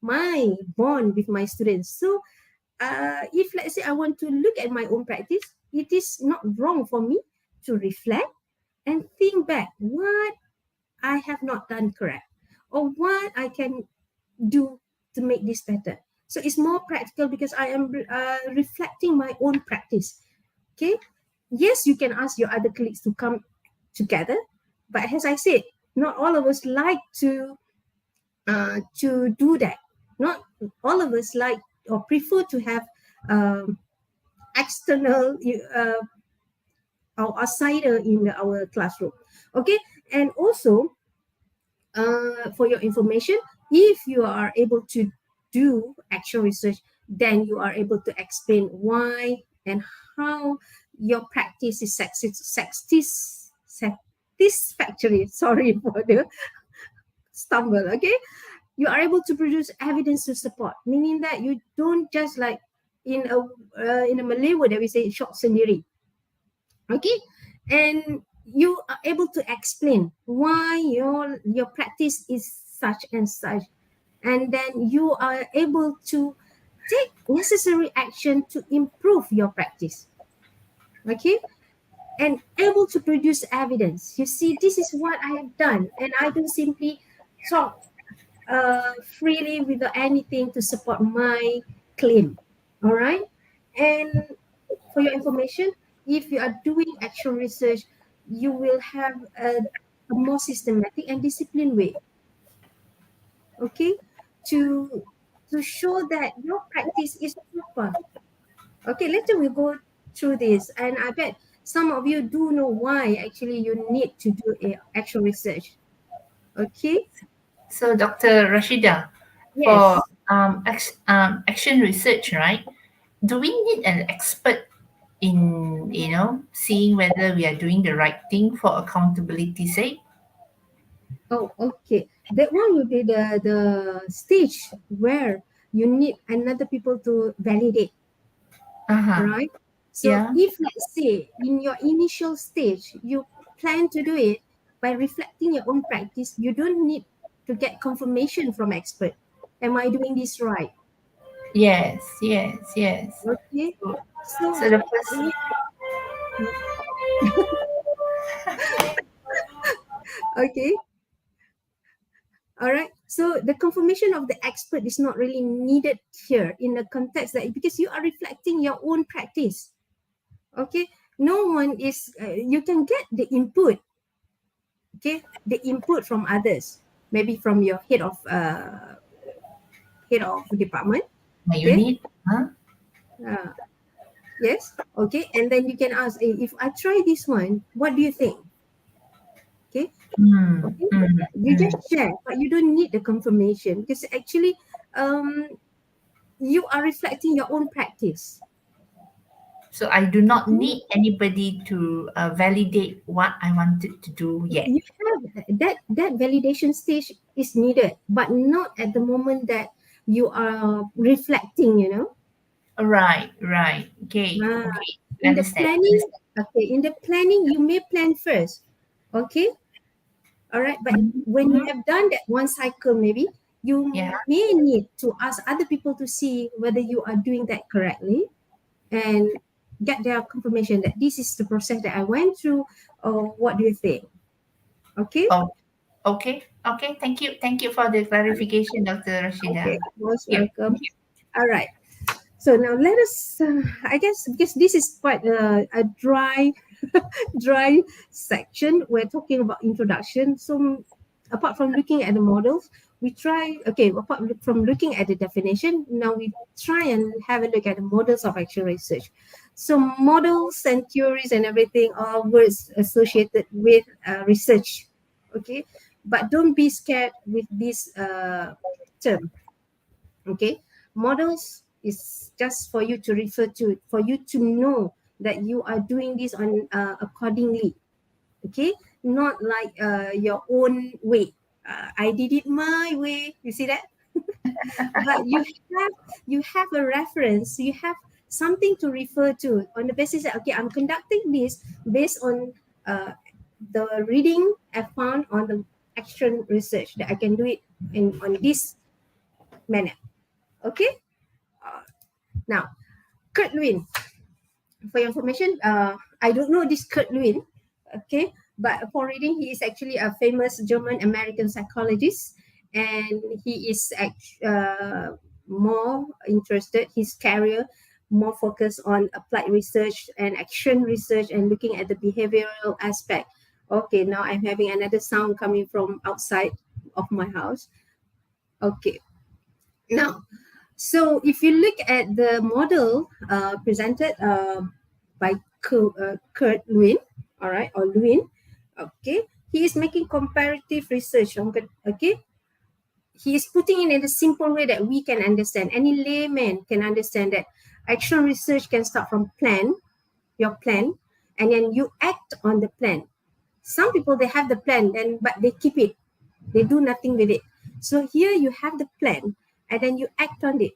my bond with my students. So if let's say I want to look at my own practice, it is not wrong for me to reflect and think back what I have not done correct, or what I can do to make this better. So it's more practical because I am reflecting my own practice. Okay, yes, you can ask your other colleagues to come together, but as I said, not all of us like to do that. Not all of us like or prefer to have external or outsider in our classroom. Okay, and also for your information, if you are able to do actual research, then you are able to explain why and how your practice is satisfactory. Sorry for the stumble. Okay, you are able to produce evidence to support, meaning that you don't just like in a Malay word that we say shop sendiri. Okay, and you are able to explain why your practice is such and such, and then you are able to take necessary action to improve your practice. Okay, and able to produce evidence. You see, this is what I have done, and I don't simply talk freely without anything to support my claim. All right, and for your information, if you are doing actual research, you will have a more systematic and disciplined way, okay, to show that your practice is proper. Okay, later we'll go through this, and I bet some of you do know why actually you need to do a actual research. Okay, So, Dr. Rashidah, for yes. action research, right? Do we need an expert in seeing whether we are doing the right thing for accountability sake? Oh, okay. That one will be the stage where you need another people to validate. All Uh-huh. right. So Yeah. if let's say in your initial stage you plan to do it by reflecting your own practice, you don't need to get confirmation from expert. Am I doing this right? Yes, yes, yes. Okay. So So the first, okay. All right. So the confirmation of the expert is not really needed here in the context that because you are reflecting your own practice. Okay. No one is. You can get the input. Okay, the input from others, maybe from your head of department. my Okay. unit, huh? Uh, yes. Okay, and then you can ask, hey, if I try this one, what do you think? Okay. Mm, Okay. mm, You mm. just share, but you don't need the confirmation because actually, um, you are reflecting your own practice. So I do not Okay? need anybody to validate what I wanted to do yet. You have that validation stage is needed, but not at the moment that you are reflecting. Right, right. Okay, Ah, okay. in the Understand, planning, understand. okay, in the planning, you may plan first. Okay, all right. But when you Mhm. have done that one cycle, maybe Yeah. you may need to ask other people to see whether you are doing that correctly. And get their confirmation that this is the process that I went through, or what do you think? Okay. Oh, okay. Okay. Thank you for the clarification, Dr. Rashidah. Okay, most Thank welcome. you. All right. So now let us, I guess, because this is quite a dry, dry section, we're talking about introduction. So apart from looking at the models, we try, okay, apart from looking at the definition, now we try and have a look at the models of action research. So models and theories and everything are words associated with research, okay? But don't be scared with this term. Okay, models is just for you to refer to, for you to know that you are doing this on accordingly. Okay, not like your own way. I did it my way, you see that? But you have a reference, you have something to refer to on the basis that, okay, I'm conducting this based on the reading I found on the action research, that I can do it in on this manner. Okay. Now, Kurt Lewin, for your information, I don't know this Kurt Lewin, okay, but for reading, he is actually a famous German American psychologist, and he is more interested, his career more focused on applied research and action research and looking at the behavioral aspect. Okay, now I'm having another sound coming from outside of my house. Okay, now, so if you look at the model presented by Kurt Lewin, all right, or Lewin, okay, he is making comparative research on, okay, he is putting it in a simple way that we can understand. Any layman can understand that action research can start from your plan, and then you act on the plan. Some people, they have the plan, then but they keep it, they do nothing with it. So here you have the plan, and then you act on it.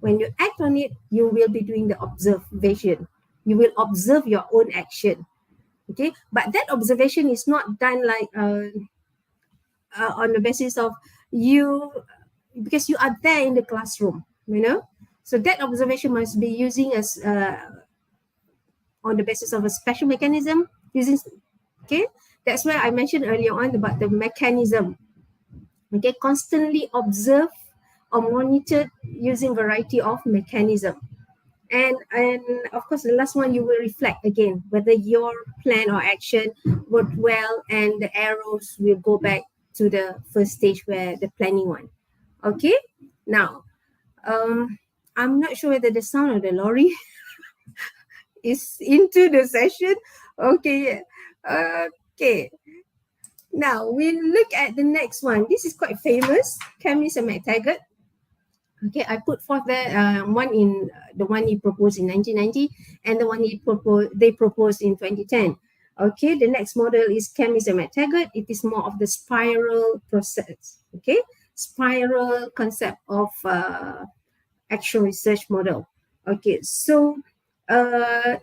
When you act on it, you will be doing the observation. You will observe your own action. Okay, but that observation is not done like on the basis of you, because you are there in the classroom, you know. So that observation must be using as on the basis of a special mechanism using. Okay, that's why I mentioned earlier on about the mechanism. Okay, constantly observe or monitor using variety of mechanism. And of course, the last one, you will reflect again whether your plan or action worked well, and the arrows will go back to the first stage where the planning one. Okay, now I'm not sure whether the sound of the lorry is into the session. Okay, okay. Now we look at the next one. This is quite famous, Chemist and McTaggart. Okay, I put forth there one in the one he proposed in 1990, and the one they proposed in 2010. Okay, the next model is Chemist and McTaggart. It is more of the spiral process. Okay, spiral concept of action research model. Okay, so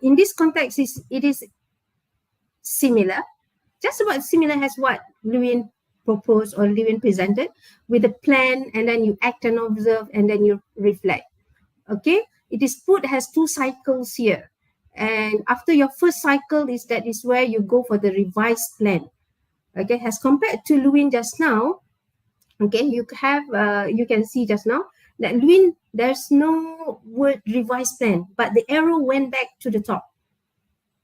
in this context, it is similar, just about similar as what Lewin proposed or Lewin presented, with a plan, and then you act and observe, and then you reflect. Okay, it is put as 2 cycles here, and after your first cycle that is where you go for the revised plan. Okay, as compared to Lewin just now, okay, you have you can see just now that Lewin, there's no word revised plan, but the arrow went back to the top.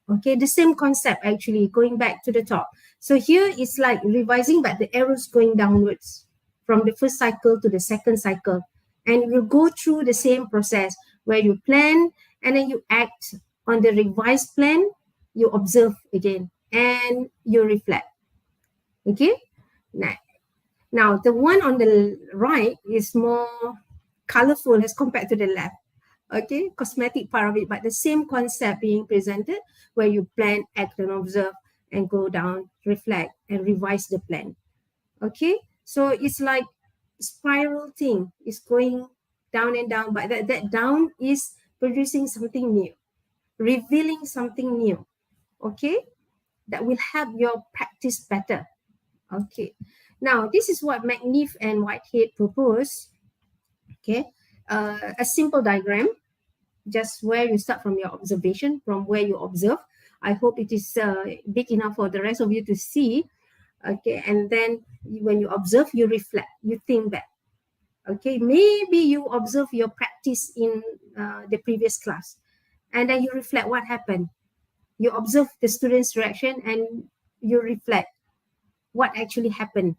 Okay, the same concept actually going back to the top. So here it's like revising, but the arrow's going downwards from the first cycle to the second cycle. And you go through the same process where you plan, and then you act on the revised plan, you observe again, and you reflect. Okay, now the one on the right is more colorful as compared to the left. Okay, cosmetic part of it, but the same concept being presented, where you plan, act, and observe, and go down, reflect, and revise the plan. Okay, so it's like spiral thing. It's going down and down, but that down is producing something new, revealing something new. Okay, that will help your practice better. Okay, now this is what McNiff and Whitehead propose. Okay, a simple diagram. just where you start from your observation, from where you observe. I hope it is big enough for the rest of you to see. Okay, and then when you observe, you reflect, you think back. Okay, maybe you observe your practice in the previous class, and then you reflect what happened. You observe the students' reaction and you reflect what actually happened.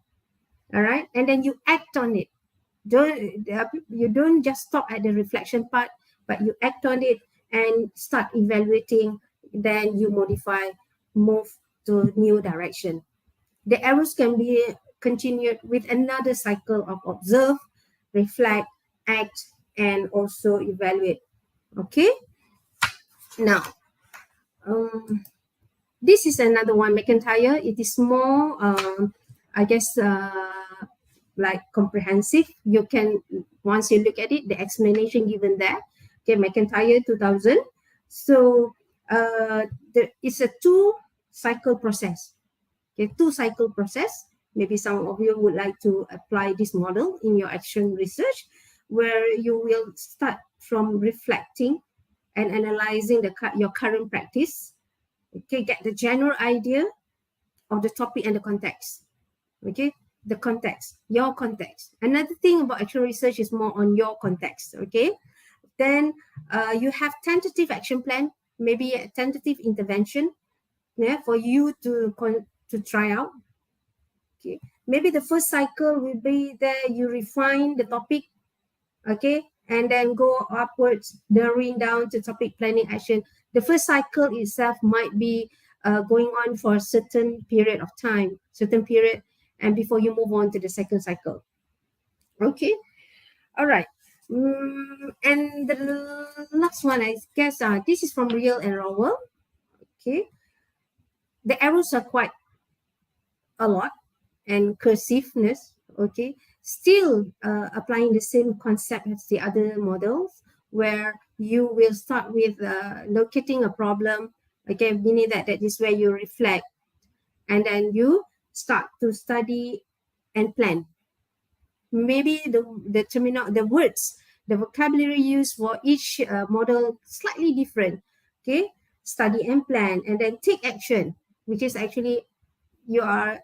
All right, and then you act on it. You don't just stop at the reflection part, but you act on it and start evaluating. Then you modify, move to new direction. The arrows can be continued with another cycle of observe, reflect, act, and also evaluate. Okay. Now, this is another one, McIntyre. It is more, I guess, like comprehensive. You can, once you look at it, the explanation given there. Okay, McIntyre 2000. So it's a two-cycle process. Okay, two-cycle process. Maybe some of you would like to apply this model in your action research, where you will start from reflecting and analyzing your current practice. Okay, get the general idea of the topic and the context. Okay, the context, your context. Another thing about action research is more on your context. Okay, then you have tentative action plan, maybe a tentative intervention, yeah, for you to try out. Okay, maybe the first cycle will be there, you refine the topic, okay, and then go upwards, narrowing down to topic, planning, action. The first cycle itself might be going on for a certain period of time, and before you move on to the second cycle. Okay, all right. And the last one, I guess, this is from Real and Rowell. Okay, the arrows are quite a lot, and cursiveness. Okay, still applying the same concept as the other models, where you will start with locating a problem. Okay, meaning that is where you reflect, and then you start to study and plan. Maybe the words, the vocabulary used for each model slightly different. Okay, study and plan, and then take action, which is actually your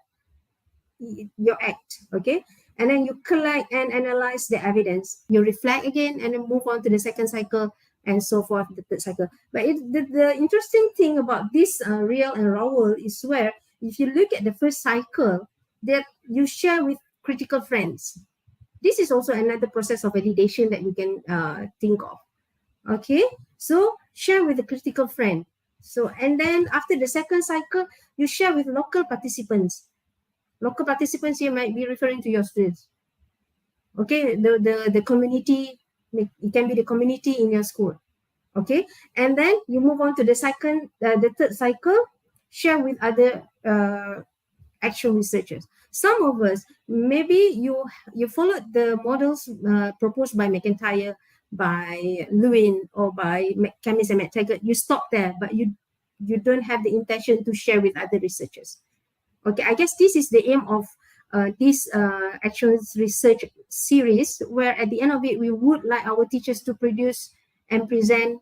act. Okay, and then you collect and analyze the evidence. You reflect again, and then move on to the second cycle, and so forth, the third cycle. But the interesting thing about this Real and Rowell is where, if you look at the first cycle, that you share with critical friends. This is also another process of validation that you can think of. Okay, so share with a critical friend. So, and then after the second cycle, you share with local participants. Local participants here might be referring to your students. Okay, the community, it can be the community in your school. Okay, and then you move on to the third cycle, share with other action researchers. Some of us, maybe you followed the models proposed by McIntyre, by Lewin, or by Camis and McTaggart. You stop there, but you don't have the intention to share with other researchers. Okay, I guess this is the aim of this action research series, where at the end of it, we would like our teachers to produce and present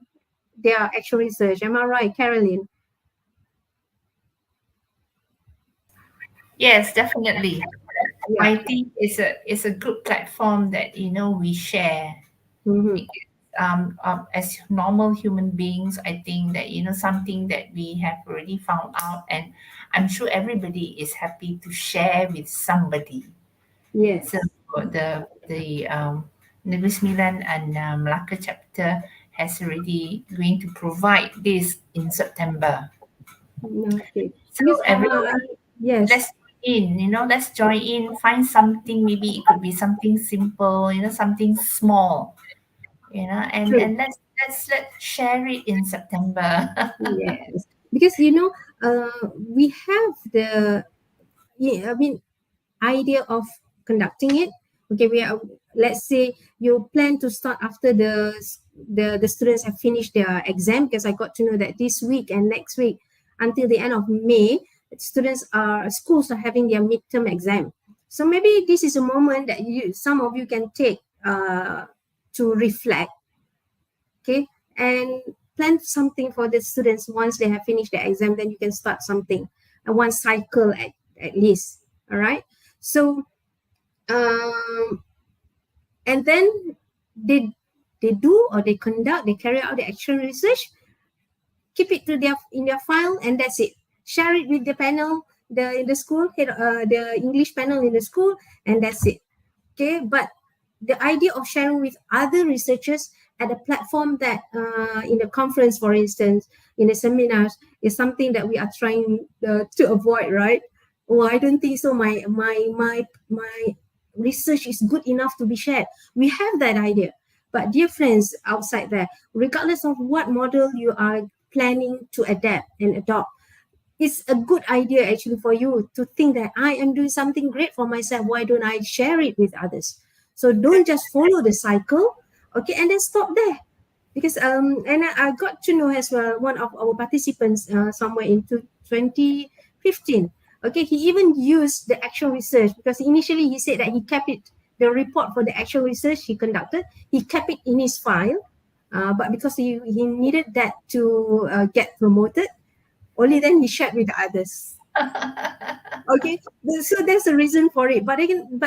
their action research. Am I right, Caroline? Yes, definitely. Yeah. I think it's a good platform that we share. Mm-hmm. As normal human beings, I think that something that we have already found out, and I'm sure everybody is happy to share with somebody. Yes. So the Negeri Sembilan and Melaka chapter has already going to provide this in September. Okay. So Miss, everyone, yes. let's join in, find something, maybe it could be something simple, something small, and True. and let's share it in September. Yes, because we have the, I mean, idea of conducting it. Okay, we are. Let's say you plan to start after the students have finished their exam, because I got to know that this week and next week, until the end of May, schools are having their midterm exam. So maybe this is a moment that some of you can take to reflect. Okay, and plan something for the students. Once they have finished their exam, then you can start something, one cycle at least. All right. So and then they do, or they carry out the action research, keep it in their file, and that's it. Share it with the panel, in the school, the English panel in the school, and that's it. Okay, but the idea of sharing with other researchers at a platform that, in the conference, for instance, in the seminars, is something that we are trying to avoid, right? Oh, I don't think so. My research is good enough to be shared. We have that idea, but dear friends outside there, regardless of what model you are planning to adapt and adopt, it's a good idea actually for you to think that I am doing something great for myself. Why don't I share it with others? So don't just follow the cycle, okay, and then stop there. Because and I got to know as well one of our participants somewhere in 2015. Okay, he even used the actual research, because initially he said that he kept it, the report for the actual research he conducted, he kept it in his file, but because he needed that to get promoted, only then he shared with others. Okay, so there's a reason for it. But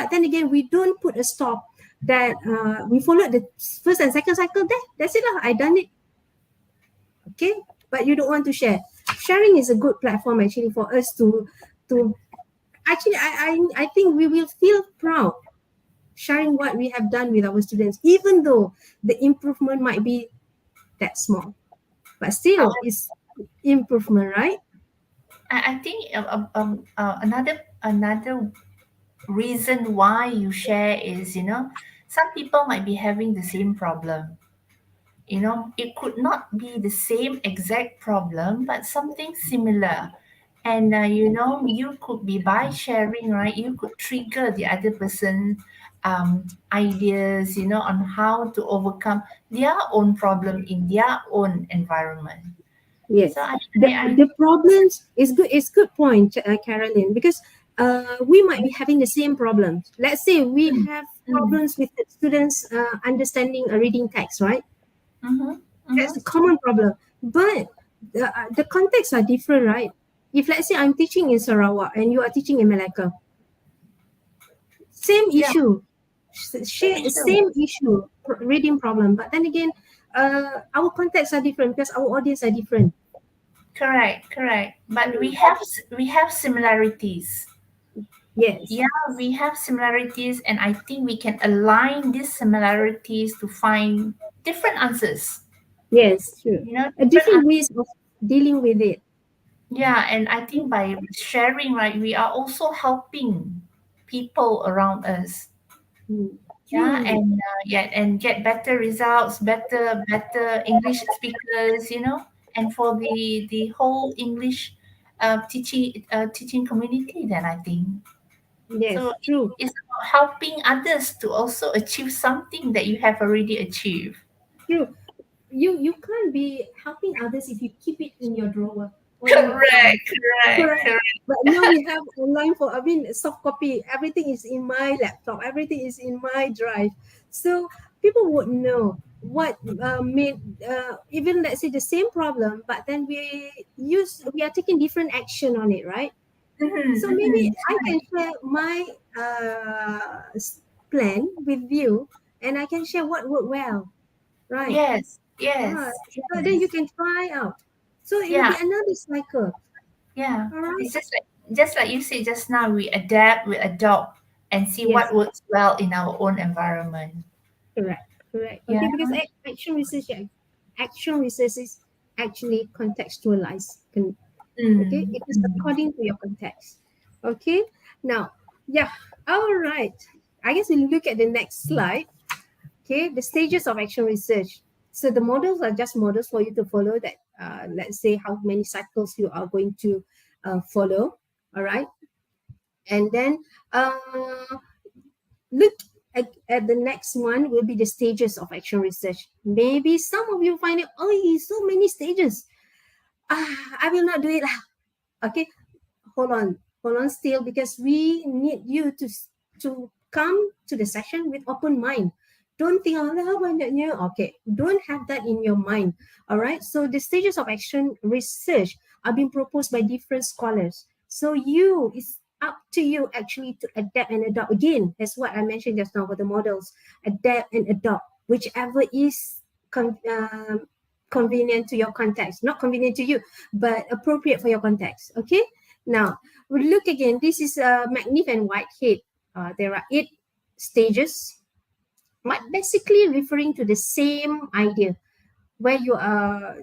then again, we don't put a stop that we followed the first and second cycle. That's it lah. I done it. Okay, but you don't want to share. Sharing is a good platform actually for us to actually. I think we will feel proud sharing what we have done with our students, even though the improvement might be that small, but still it's improvement, right? I think another reason why you share is, some people might be having the same problem. It could not be the same exact problem, but something similar. And you could be, by sharing, right, you could trigger the other person ideas, on how to overcome their own problem in their own environment. Yes, So the problems is good. It's good point, Carolyn, because we might be having the same problems. Let's say we have problems with the students understanding a reading text, right? That's a common problem, but the contexts are different, right? If let's say I'm teaching in Sarawak and you are teaching in Malacca, same Yeah. issue, Same issue. same issue, reading problem. But then again, our contexts are different because our audience are different. Correct. But we have similarities. Yes. Yeah, we have similarities, and I think we can align these similarities to find different answers. Yes, true. Different ways of dealing with it. Yeah, and I think by sharing, right, we are also helping people around us. Yeah, True. and get better results, better English speakers, and for the whole English teaching community. Then I think Yes, so. true. It's about helping others to also achieve something that you have already achieved. True. You can't be helping others if you keep it in your drawer or in your file. Correct. Correct. But now we have online for, soft copy. Everything is in my laptop. Everything is in my drive. So people would know what made, even let's say the same problem, but then we are taking different action on it, right? So maybe I can share my plan with you, and I can share what worked well, right? Yes, Ah, yes, so then you yes. can try out. So it will Yeah, be another cycle. yeah. All right. It's just like you said just now, we adapt, we adopt, and see Yes, what works well in our own environment. correct, correct. Yeah. Okay, because action research is actually contextualized. Okay, Mm, it is according to your context. Okay, now, yeah, all right. I guess we'll look at the next slide. Okay, the stages of action research. So the models are just models for you to follow that, let's say how many cycles you are going to follow. All right. And then look at the next one will be the stages of action research. Maybe some of you find it, oh, so many stages. I will not do it. Okay, hold on still, because we need you to come to the session with open mind. Don't think, oh, banyaknya. Okay, don't have that in your mind. All right. So the stages of action research are being proposed by different scholars. So it's up to you actually to adapt and adopt. Again, that's what I mentioned just now for the models. Adapt and adopt, whichever is convenient to your context. Not convenient to you, but appropriate for your context. Okay. Now, we look again. This is McNiff and Whitehead. There are 8 stages, but basically referring to the same idea, where you are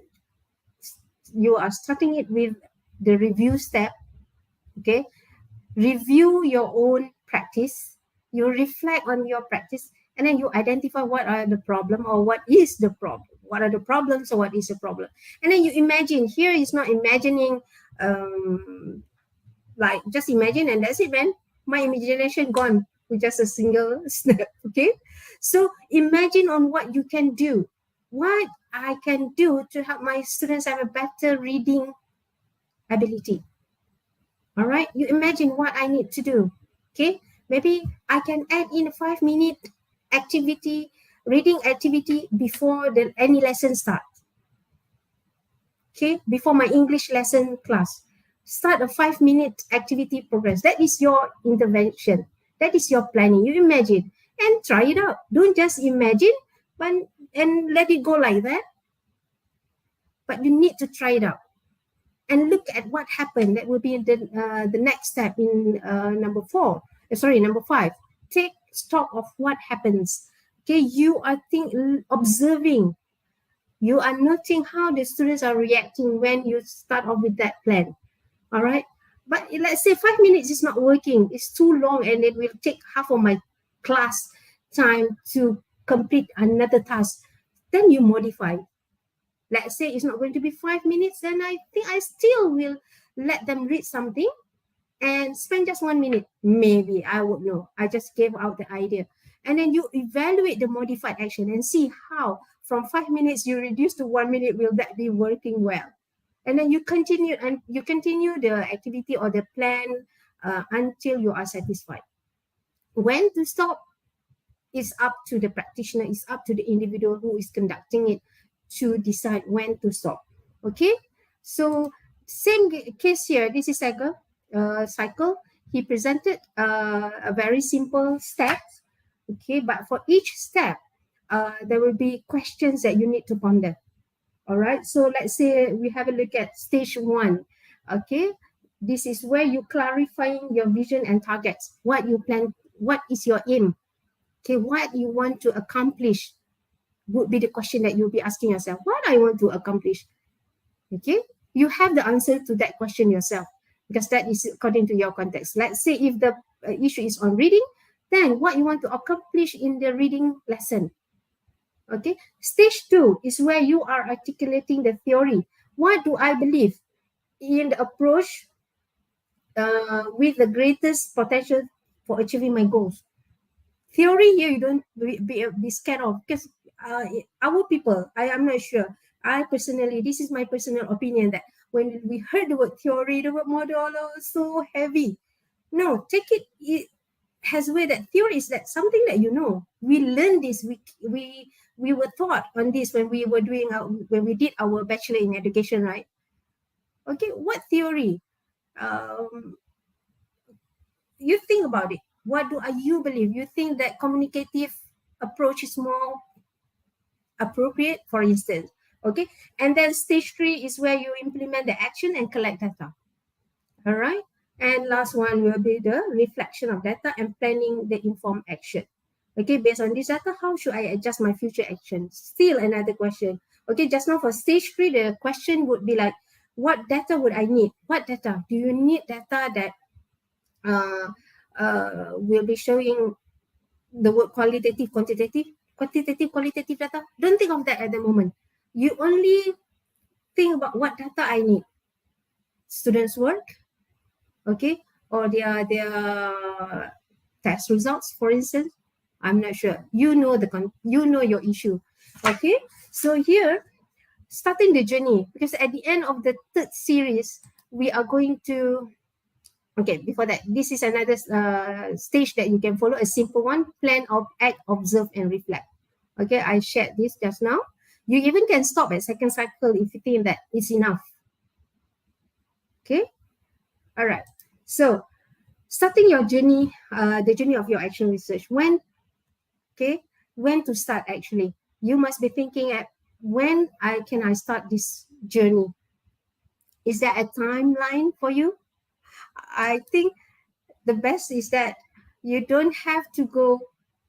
starting it with the review step. Okay, review your own practice, you reflect on your practice, and then you identify what are the problem or what is the problem, what are the problems or what is the problem. And then you imagine. Here is not imagining like just imagine and that's it, man. My imagination gone with just a single snap. Okay, so imagine on what you can do, what I can do to help my students have a better reading ability. All right, you imagine what I need to do. Okay, maybe I can add in a 5-minute activity, reading activity before any lesson start. Okay, before my English lesson class, start a 5-minute activity progress. That is your intervention. That is your planning. You imagine and try it out. Don't just imagine and let it go like that. But you need to try it out and look at what happened. That will be the next step in number 5. Take stock of what happens. Okay, you are observing. You are noting how the students are reacting when you start off with that plan. All right. But let's say 5 minutes is not working. It's too long and it will take half of my class time to complete another task. Then you modify. Let's say it's not going to be 5 minutes. Then I think I still will let them read something and spend just 1 minute. Maybe, I would know. I just gave out the idea. And then you evaluate the modified action and see how from 5 minutes you reduce to 1 minute, will that be working well? And then you continue the activity or the plan until you are satisfied. When to stop is up to the practitioner, is up to the individual who is conducting it to decide when to stop. Okay, so same case here. This is cycle. He presented a very simple step. Okay, but for each step, there will be questions that you need to ponder. All right, so let's say we have a look at stage 1. Okay, this is where you clarifying your vision and targets. What you plan, what is your aim? Okay, what you want to accomplish would be the question that you'll be asking yourself. What I want to accomplish? Okay, you have the answer to that question yourself because that is according to your context. Let's say if the issue is on reading, then what you want to accomplish in the reading lesson. Okay, stage 2 is where you are articulating the theory. What do I believe in the approach with the greatest potential for achieving my goals? Theory here, you don't be scared of, because our people, I am not sure. I personally, this is my personal opinion, that when we heard the word theory, the word model, so heavy. No, take it has a way that theory is that something that you know. We learned this. We were taught on this when we were when we did our bachelor in education, right? Okay, what theory? You think about it. What do you believe? You think that communicative approach is more appropriate, for instance? Okay, and then stage 3 is where you implement the action and collect data. All right, and last one will be the reflection of data and planning the informed action. Okay, based on this data, how should I adjust my future actions? Still another question. Okay, just now for stage 3, the question would be like, what data would I need? What data? Do you need data that will be showing the word qualitative, quantitative, qualitative data? Don't think of that at the moment. You only think about what data I need. Students' work, okay, or their test results, for instance. I'm not sure. You know your issue. Okay, so here, starting the journey, because at the end of the 3rd series, we are going to. Okay, before that, this is another stage that you can follow, a simple one: plan, act, observe, and reflect. Okay, I shared this just now. You even can stop at second cycle if you think that it's enough. Okay, all right. So starting your journey, the journey of your action research. When to start actually? You must be thinking at when can I start this journey? Is there a timeline for you? I think the best is that you don't have to go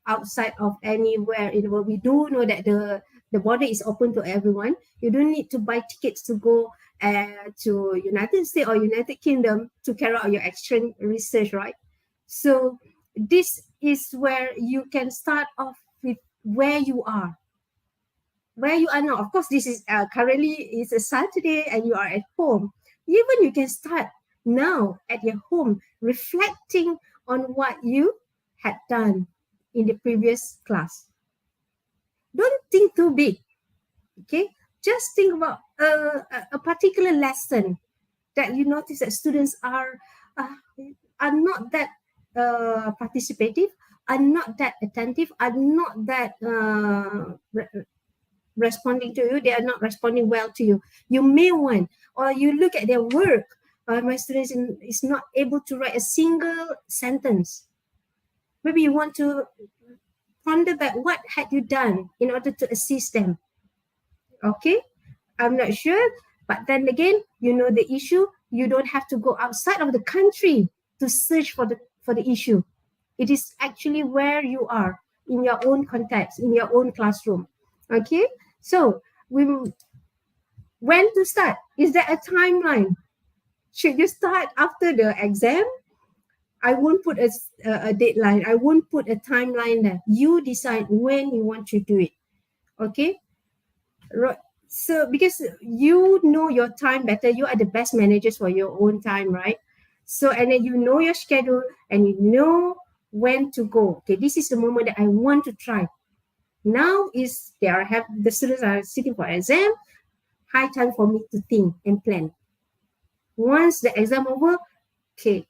outside of anywhere in the world. We do know that the border is open to everyone. You don't need to buy tickets to go to United States or United Kingdom to carry out your action research, right? So this is where you can start off with where you are. Where you are now. Of course, this is currently is a Saturday and you are at home. Even you can start now at your home, reflecting on what you had done in the previous class. Don't think too big, okay? Just think about a particular lesson that you notice that students are not that participative, are not that attentive, are not that responding to you. They are not responding well to you. You may want, or you look at their work. My students is not able to write a single sentence. Maybe you want to ponder back what had you done in order to assist them. Okay, I'm not sure, but then again, you know the issue. You don't have to go outside of the country to search for the issue. It is actually where you are in your own context, in your own classroom. Okay, so when to start? Is there a timeline? Should you start after the exam? I won't put a deadline. I won't put a timeline there. You decide when you want to do it. Okay? So because you know your time better, you are the best managers for your own time, right? So, and then you know your schedule and you know when to go. Okay, this is the moment that I want to try. Now is the students are sitting for exam. High time for me to think and plan. Once the exam over, okay,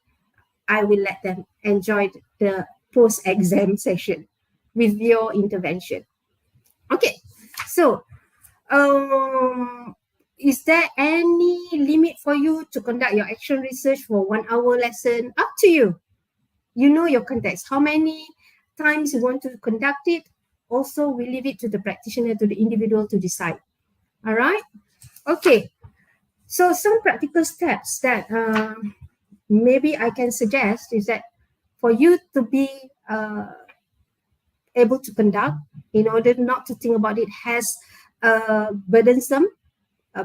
I will let them enjoy the post-exam session with your intervention. Okay, so is there any limit for you to conduct your action research for 1 hour lesson? Up to you. You know your context. How many times you want to conduct it? Also, we leave it to the practitioner, to the individual to decide. All right? Okay. So some practical steps that maybe I can suggest is that for you to be able to conduct, in order not to think about it as a burdensome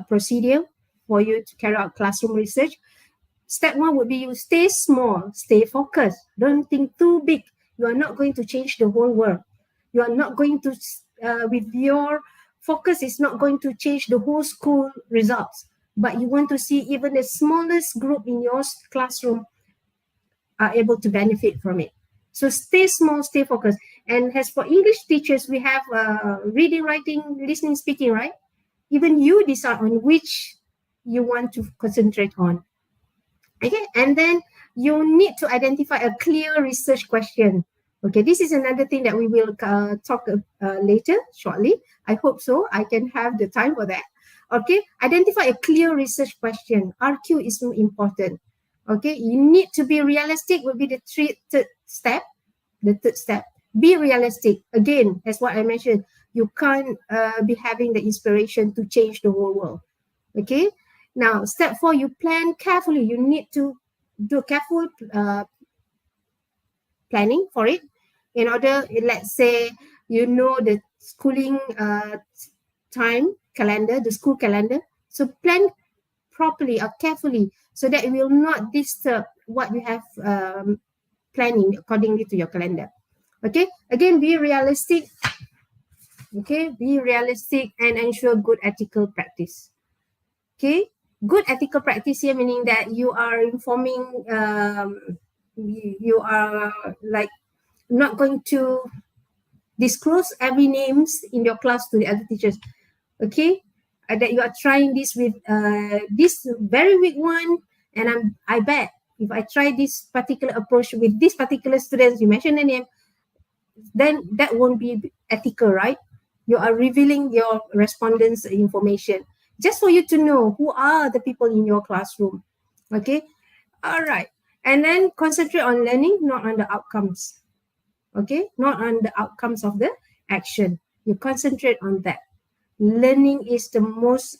procedure for you to carry out classroom research, step one would be you stay small, stay focused. Don't think too big. You are not going to change the whole world. You are not going to, with your focus, is not going to change the whole school results. But you want to see even the smallest group in your classroom are able to benefit from it. So stay small, stay focused. And as for English teachers, we have reading, writing, listening, speaking, right? Even you decide on which you want to concentrate on. Okay, and then you need to identify a clear research question. Okay, this is another thing that we will talk later, shortly. I hope so. I can have the time for that. Okay, identify a clear research question. RQ is so important. Okay, you need to be realistic will be the third step. The third step. Be realistic. Again, as what I mentioned, you can't be having the inspiration to change the whole world. Okay, now step 4, you plan carefully. You need to do careful planning for it. In order, let's say, you know the schooling time calendar, the school calendar. So plan properly or carefully so that it will not disturb what you have planning accordingly to your calendar. Okay, again, be realistic. Okay, be realistic and ensure good ethical practice. Okay, good ethical practice here meaning that you are informing, you are like not going to disclose every names in your class to the other teachers. Okay, that you are trying this with this very weak one, and I bet if I try this particular approach with this particular students, you mention the name, then that won't be ethical, right? You are revealing your respondents' information just for you to know who are the people in your classroom. Okay, all right. And then concentrate on learning, not on the outcomes. Okay, not on the outcomes of the action. You concentrate on that. Learning is the most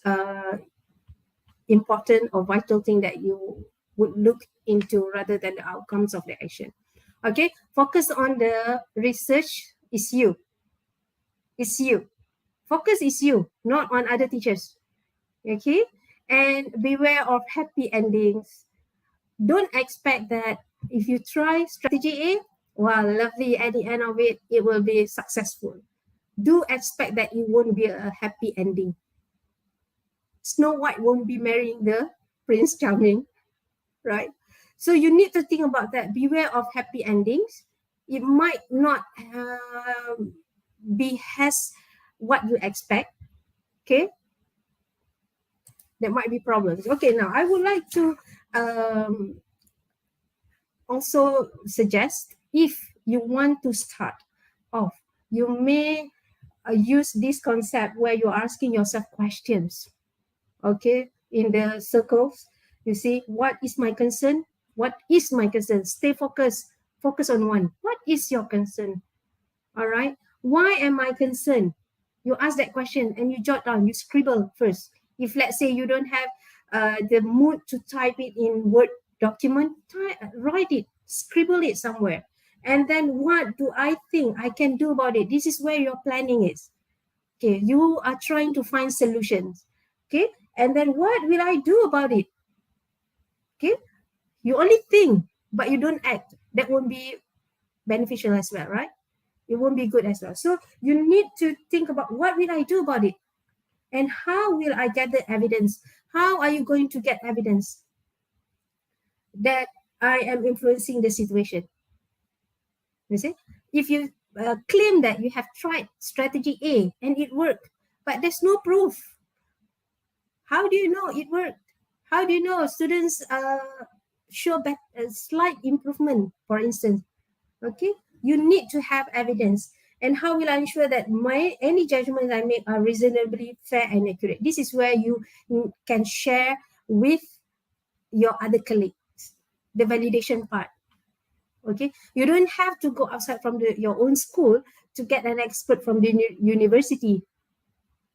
important or vital thing that you would look into rather than the outcomes of the action. Okay, focus on the research is you. It's you. Focus is you, not on other teachers. Okay, and beware of happy endings. Don't expect that if you try strategy A, well, lovely, at the end of it, it will be successful. Do expect that it won't be a happy ending. Snow White won't be marrying the Prince Charming, right? So you need to think about that. Beware of happy endings. It might not be as what you expect. Okay, there might be problems. Okay, now I would like to also suggest, if you want to start off, you may use this concept where you're asking yourself questions. Okay, in the circles, you see, what is my concern? What is my concern? Stay focused. Focus on one. What is your concern? All right. Why am I concerned? You ask that question and you jot down. You scribble first. If let's say you don't have the mood to type it in Word document, write it, scribble it somewhere. And then what do I think I can do about it? This is where your planning is. Okay, you are trying to find solutions. Okay, and then what will I do about it? Okay, you only think, but you don't act. That won't be beneficial as well, right? It won't be good as well. So you need to think about, what will I do about it? And how will I gather evidence? How are you going to get evidence that I am influencing the situation? You see, if you claim that you have tried strategy A and it worked, but there's no proof, how do you know it worked? How do you know students show a slight improvement, for instance? Okay, you need to have evidence. And how will I ensure that any judgments I make are reasonably fair and accurate? This is where you can share with your other colleagues the validation part. Okay, you don't have to go outside from your own school to get an expert from the university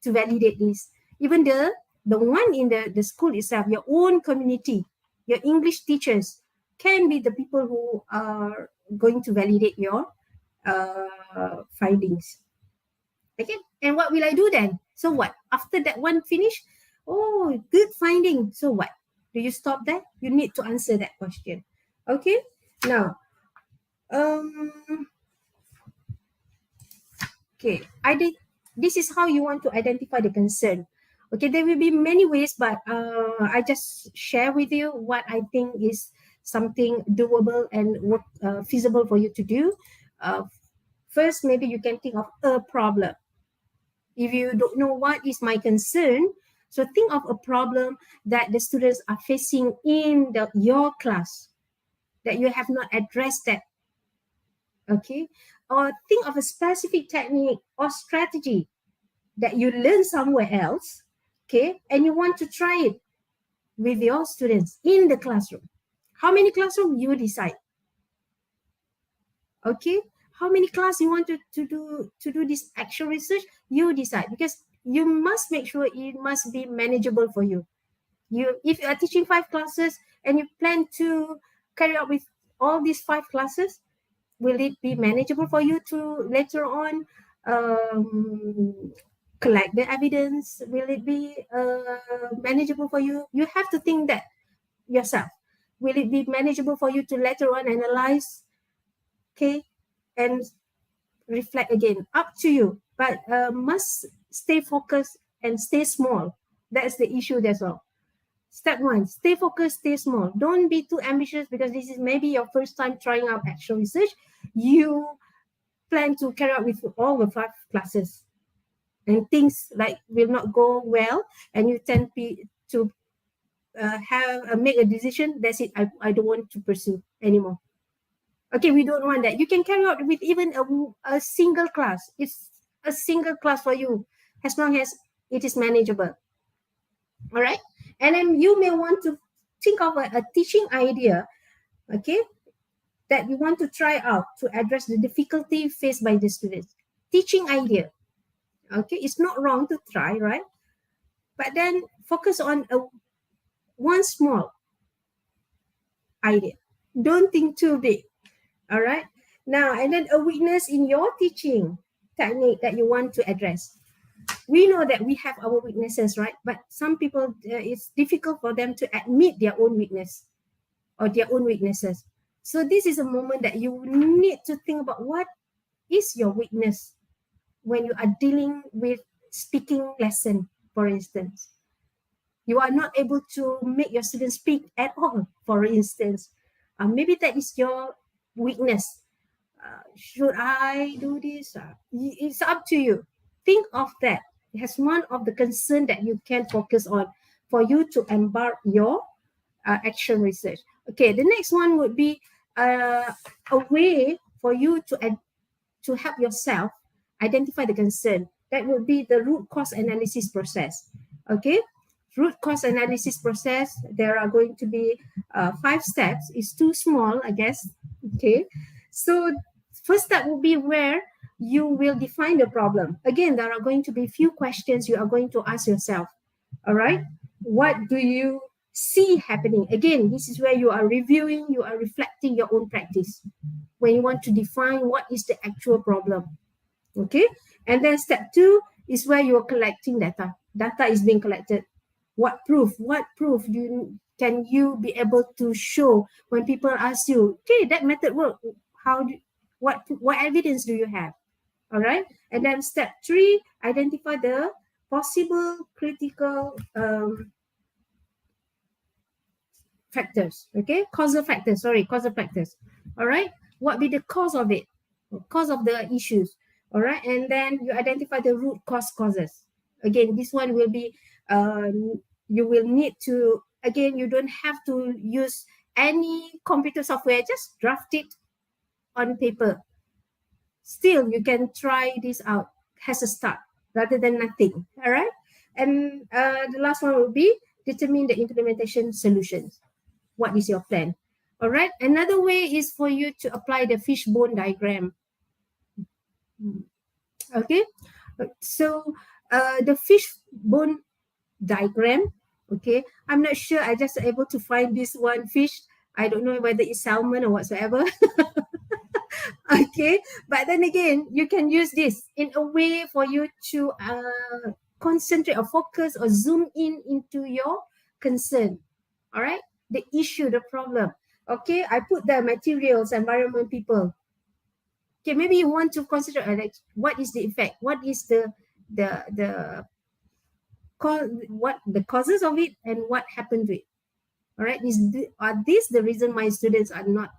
to validate this. Even the one in the school itself, your own community, your English teachers can be the people who are going to validate your findings. Okay, and what will I do then? So what? After that one finish, oh, good finding. So what? Do you stop there? You need to answer that question. Okay, now, okay, this is how you want to identify the concern. Okay, there will be many ways, but I just share with you what I think is something doable and feasible for you to do. First, maybe you can think of a problem. If you don't know what is my concern, so think of a problem that the students are facing in your class that you have not addressed that. Okay, or think of a specific technique or strategy that you learn somewhere else, okay, and you want to try it with your students in the classroom. How many classroom you decide? Okay, how many class you want to do this actual research, you decide, because you must make sure it must be manageable for you. If you are teaching 5 classes and you plan to carry out with all these 5 classes, will it be manageable for you to later on collect the evidence? Will it be manageable for you? You have to think that yourself. Will it be manageable for you to later on analyze, okay, and reflect again? Up to you, but must stay focused and stay small. That's the issue, that's all. Step 1, stay focused, stay small. Don't be too ambitious, because this is maybe your first time trying out actual research. You plan to carry out with all the 5 classes, and things like will not go well, and you tend to make a decision. That's it. I don't want to pursue anymore. Okay, we don't want that. You can carry out with even a single class. It's a single class for you, as long as it is manageable. All right. And then you may want to think of a teaching idea, okay, that you want to try out to address the difficulty faced by the students. Teaching idea. Okay, it's not wrong to try, right? But then focus on one small idea. Don't think too big. All right. Now, and then a weakness in your teaching technique that you want to address. We know that we have our weaknesses, right? But some people, it's difficult for them to admit their own weakness or their own weaknesses. So this is a moment that you need to think about what is your weakness when you are dealing with speaking lesson, for instance. You are not able to make your students speak at all, for instance. Maybe that is your weakness. Should I do this? It's up to you. Think of that as one of the concern that you can focus on for you to embark your action research. Okay, the next one would be a way for you to help yourself identify the concern. That would be the root cause analysis process. Okay, root cause analysis process, there are going to be 5 steps. It's too small, I guess. Okay, so first step will be where you will define the problem. Again, there are going to be few questions you are going to ask yourself. All right, what do you see happening? Again, this is where you are reviewing, you are reflecting your own practice when you want to define what is the actual problem. Okay, and then step 2 is where you are collecting data. Data is being collected. What proof can you be able to show when people ask you, okay, that method work? What evidence do you have? All right, and then step 3, identify the possible critical factors. Okay, causal factors. All right, what be the cause of it? Cause of the issues. All right, and then you identify the root causes. Again, this one will be you will need to, again, you don't have to use any computer software, just draft it on paper. Still, you can try this out as a start rather than nothing. All right, and the last one will be determine the implementation solutions. What is your plan? All right, another way is for you to apply the fishbone diagram. Okay, so the fishbone diagram, okay, I'm not sure, I just able to find this one fish. I don't know whether it's salmon or whatsoever. Okay, but then again, you can use this in a way for you to concentrate or focus or zoom in into your concern. All right, the issue, the problem. Okay, I put the materials, environment, people. Okay, maybe you want to consider like what is the effect, what is the what the causes of it, and what happened to it. All right, are these the reason my students are not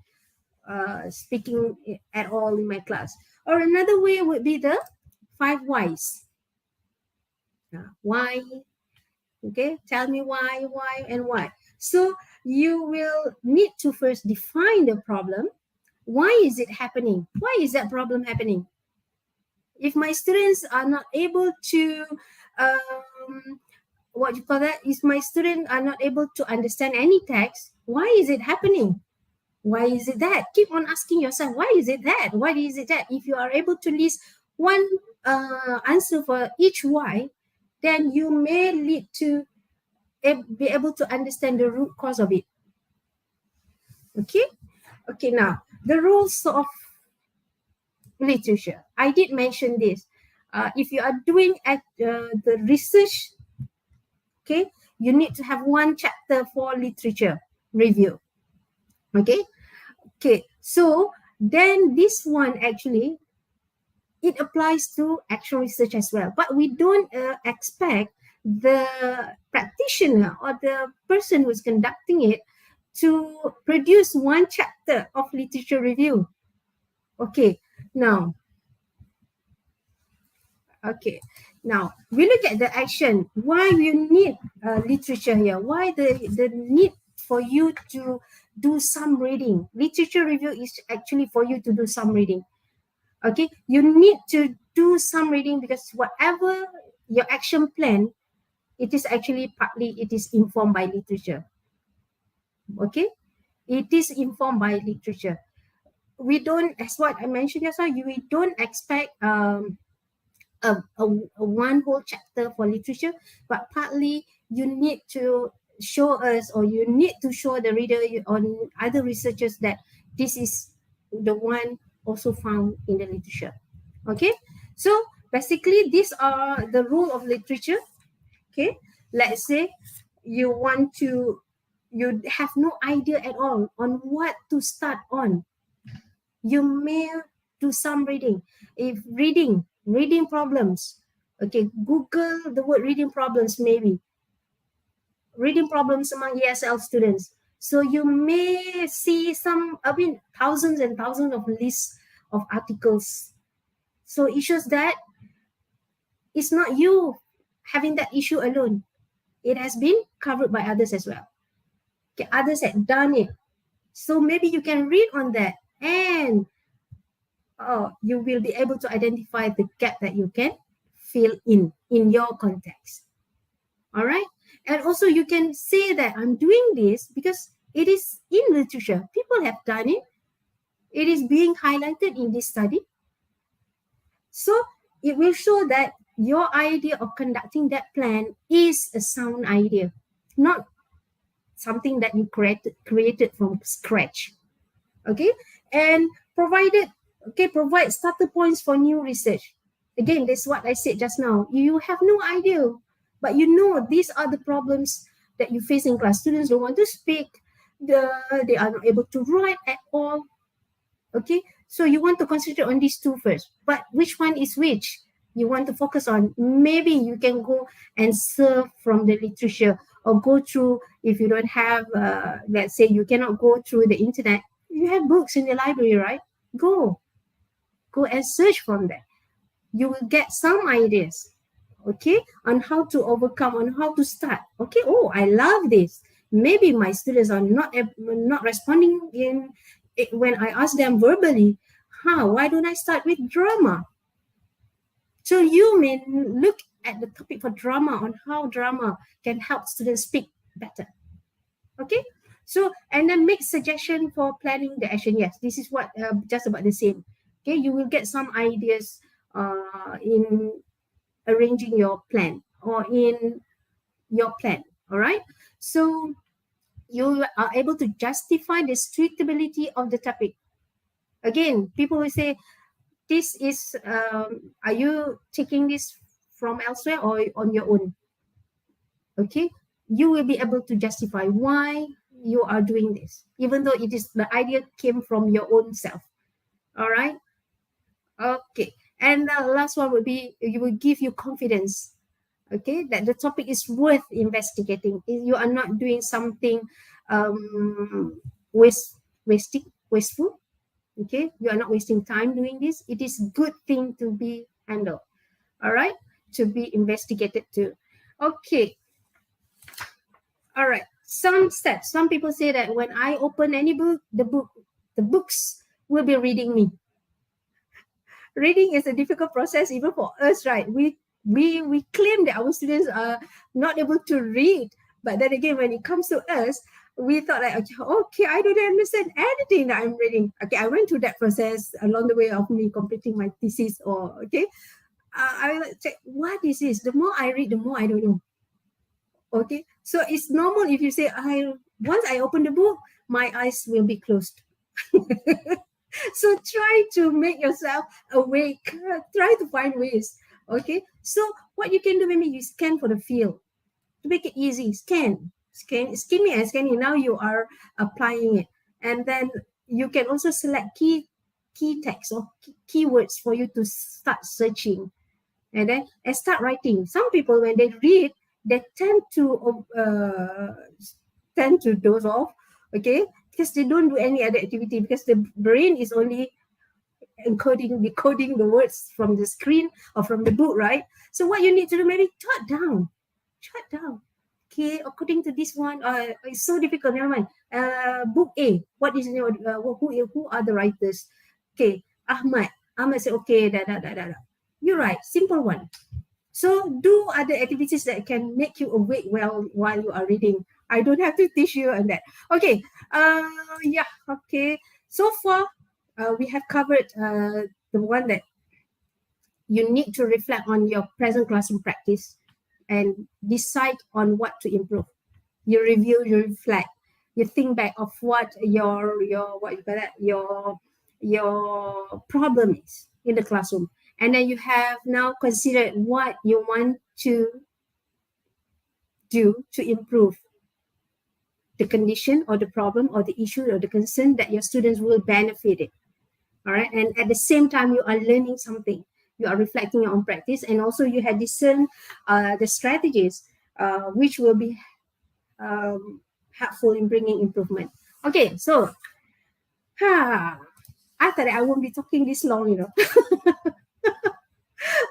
speaking at all in my class? Or another way would be the 5 whys. Why? Okay, tell me why, and why. So you will need to first define the problem. Why is it happening? Why is that problem happening? If my students are not able to if my students are not able to understand any text, why is it happening? Why is it that? Keep on asking yourself, why is it that? Why is it that? If you are able to list one answer for each why, then you may lead to be able to understand the root cause of it. Okay? Okay, now, the rules of literature. I did mention this. If you are doing the research, okay, you need to have 1 chapter for literature review. Okay, so then this one actually, it applies to actual research as well, but we don't expect the practitioner or the person who's conducting it to produce 1 chapter of literature review. Okay, now we look at the action. Why you need literature here? Why the need for you to do some reading? Literature review is actually for you to do some reading. Okay, you need to do some reading, because whatever your action plan, it is actually partly, it is informed by literature. Okay, it is informed by literature. We don't, as what I mentioned just now, we don't expect a one whole chapter for literature, but partly you need to show us, or you need to show the reader on other researchers that this is the one also found in the literature. Okay, so basically these are the rule of literature. Okay, let's say you have no idea at all on what to start on. You may do some reading. If reading problems, okay, Google the word reading problems, maybe reading problems among ESL students. So you may see thousands and thousands of lists of articles. So it shows that it's not you having that issue alone. It has been covered by others as well. Okay, others have done it. So maybe you can read on that, and you will be able to identify the gap that you can fill in your context. All right. And also you can say that I'm doing this because it is in literature. People have done it. It is being highlighted in this study. So it will show that your idea of conducting that plan is a sound idea, not something that you created from scratch. Okay. And provide starter points for new research. Again, that's what I said just now. You have no idea, but you know these are the problems that you face in class. Students don't want to speak. They are not able to write at all. Okay, so you want to concentrate on these two first. But which one is which? You want to focus on. Maybe you can go and surf from the literature, or go through, if you don't have, let's say you cannot go through the internet. You have books in the library, right? Go and search from there. You will get some ideas, okay, on how to overcome, on how to start. Okay, I love this. Maybe my students are not responding when I ask them verbally. Why don't I start with drama? So you may look at the topic for drama, on how drama can help students speak better. Okay, so, and then make suggestion for planning the action. Yes, this is what just about the same. Okay, you will get some ideas in arranging your plan, or in your plan. All right, so you are able to justify the suitability of the topic. Again, people will say, this is are you taking this from elsewhere or on your own? Okay, you will be able to justify why you are doing this, even though it is the idea came from your own self. All right. Okay, and the last one would be, you will give you confidence, okay, that the topic is worth investigating. You are not doing something wasteful. Okay, you are not wasting time doing this. It is good thing to be handled. All right, to be investigated too. Okay. All right, some steps. Some people say that when I open any book, the books will be reading me. Reading is a difficult process even for us, right? We claim that our students are not able to read, but then again, when it comes to us, we thought like, okay, I don't understand anything that I'm reading. Okay, I went through that process along the way of me completing my thesis, or okay, I check what is this. The more I read, the more I don't know. Okay, so it's normal if you say, once I open the book, my eyes will be closed. So try to make yourself awake. Try to find ways. Okay, so what you can do, maybe you scan for the feel to make it easy. Scan me and scan you. Now you are applying it, and then you can also select key text or keywords for you to start searching, and then start writing. Some people, when they read, they tend to doze off, okay, because they don't do any other activity, because the brain is only decoding the words from the screen or from the book, right? So what you need to do, maybe jot down. Okay, according to this one, it's so difficult. Never mind. Book A. What is who are the writers? Okay, Ahmad said, okay, You write, simple one. So do other activities that can make you awake while you are reading. I don't have to teach you on that. Okay. Yeah. Okay. So far, we have covered the one that you need to reflect on your present classroom practice and decide on what to improve. You review, you reflect, you think back of what your what you call that your problem is in the classroom, and then you have now considered what you want to do to improve the condition or the problem or the issue or the concern that your students will benefit it. All right, and at the same time you are learning something, you are reflecting your own practice, and also you have discerned the strategies which will be helpful in bringing improvement. Okay, so I thought I won't be talking this long, you know.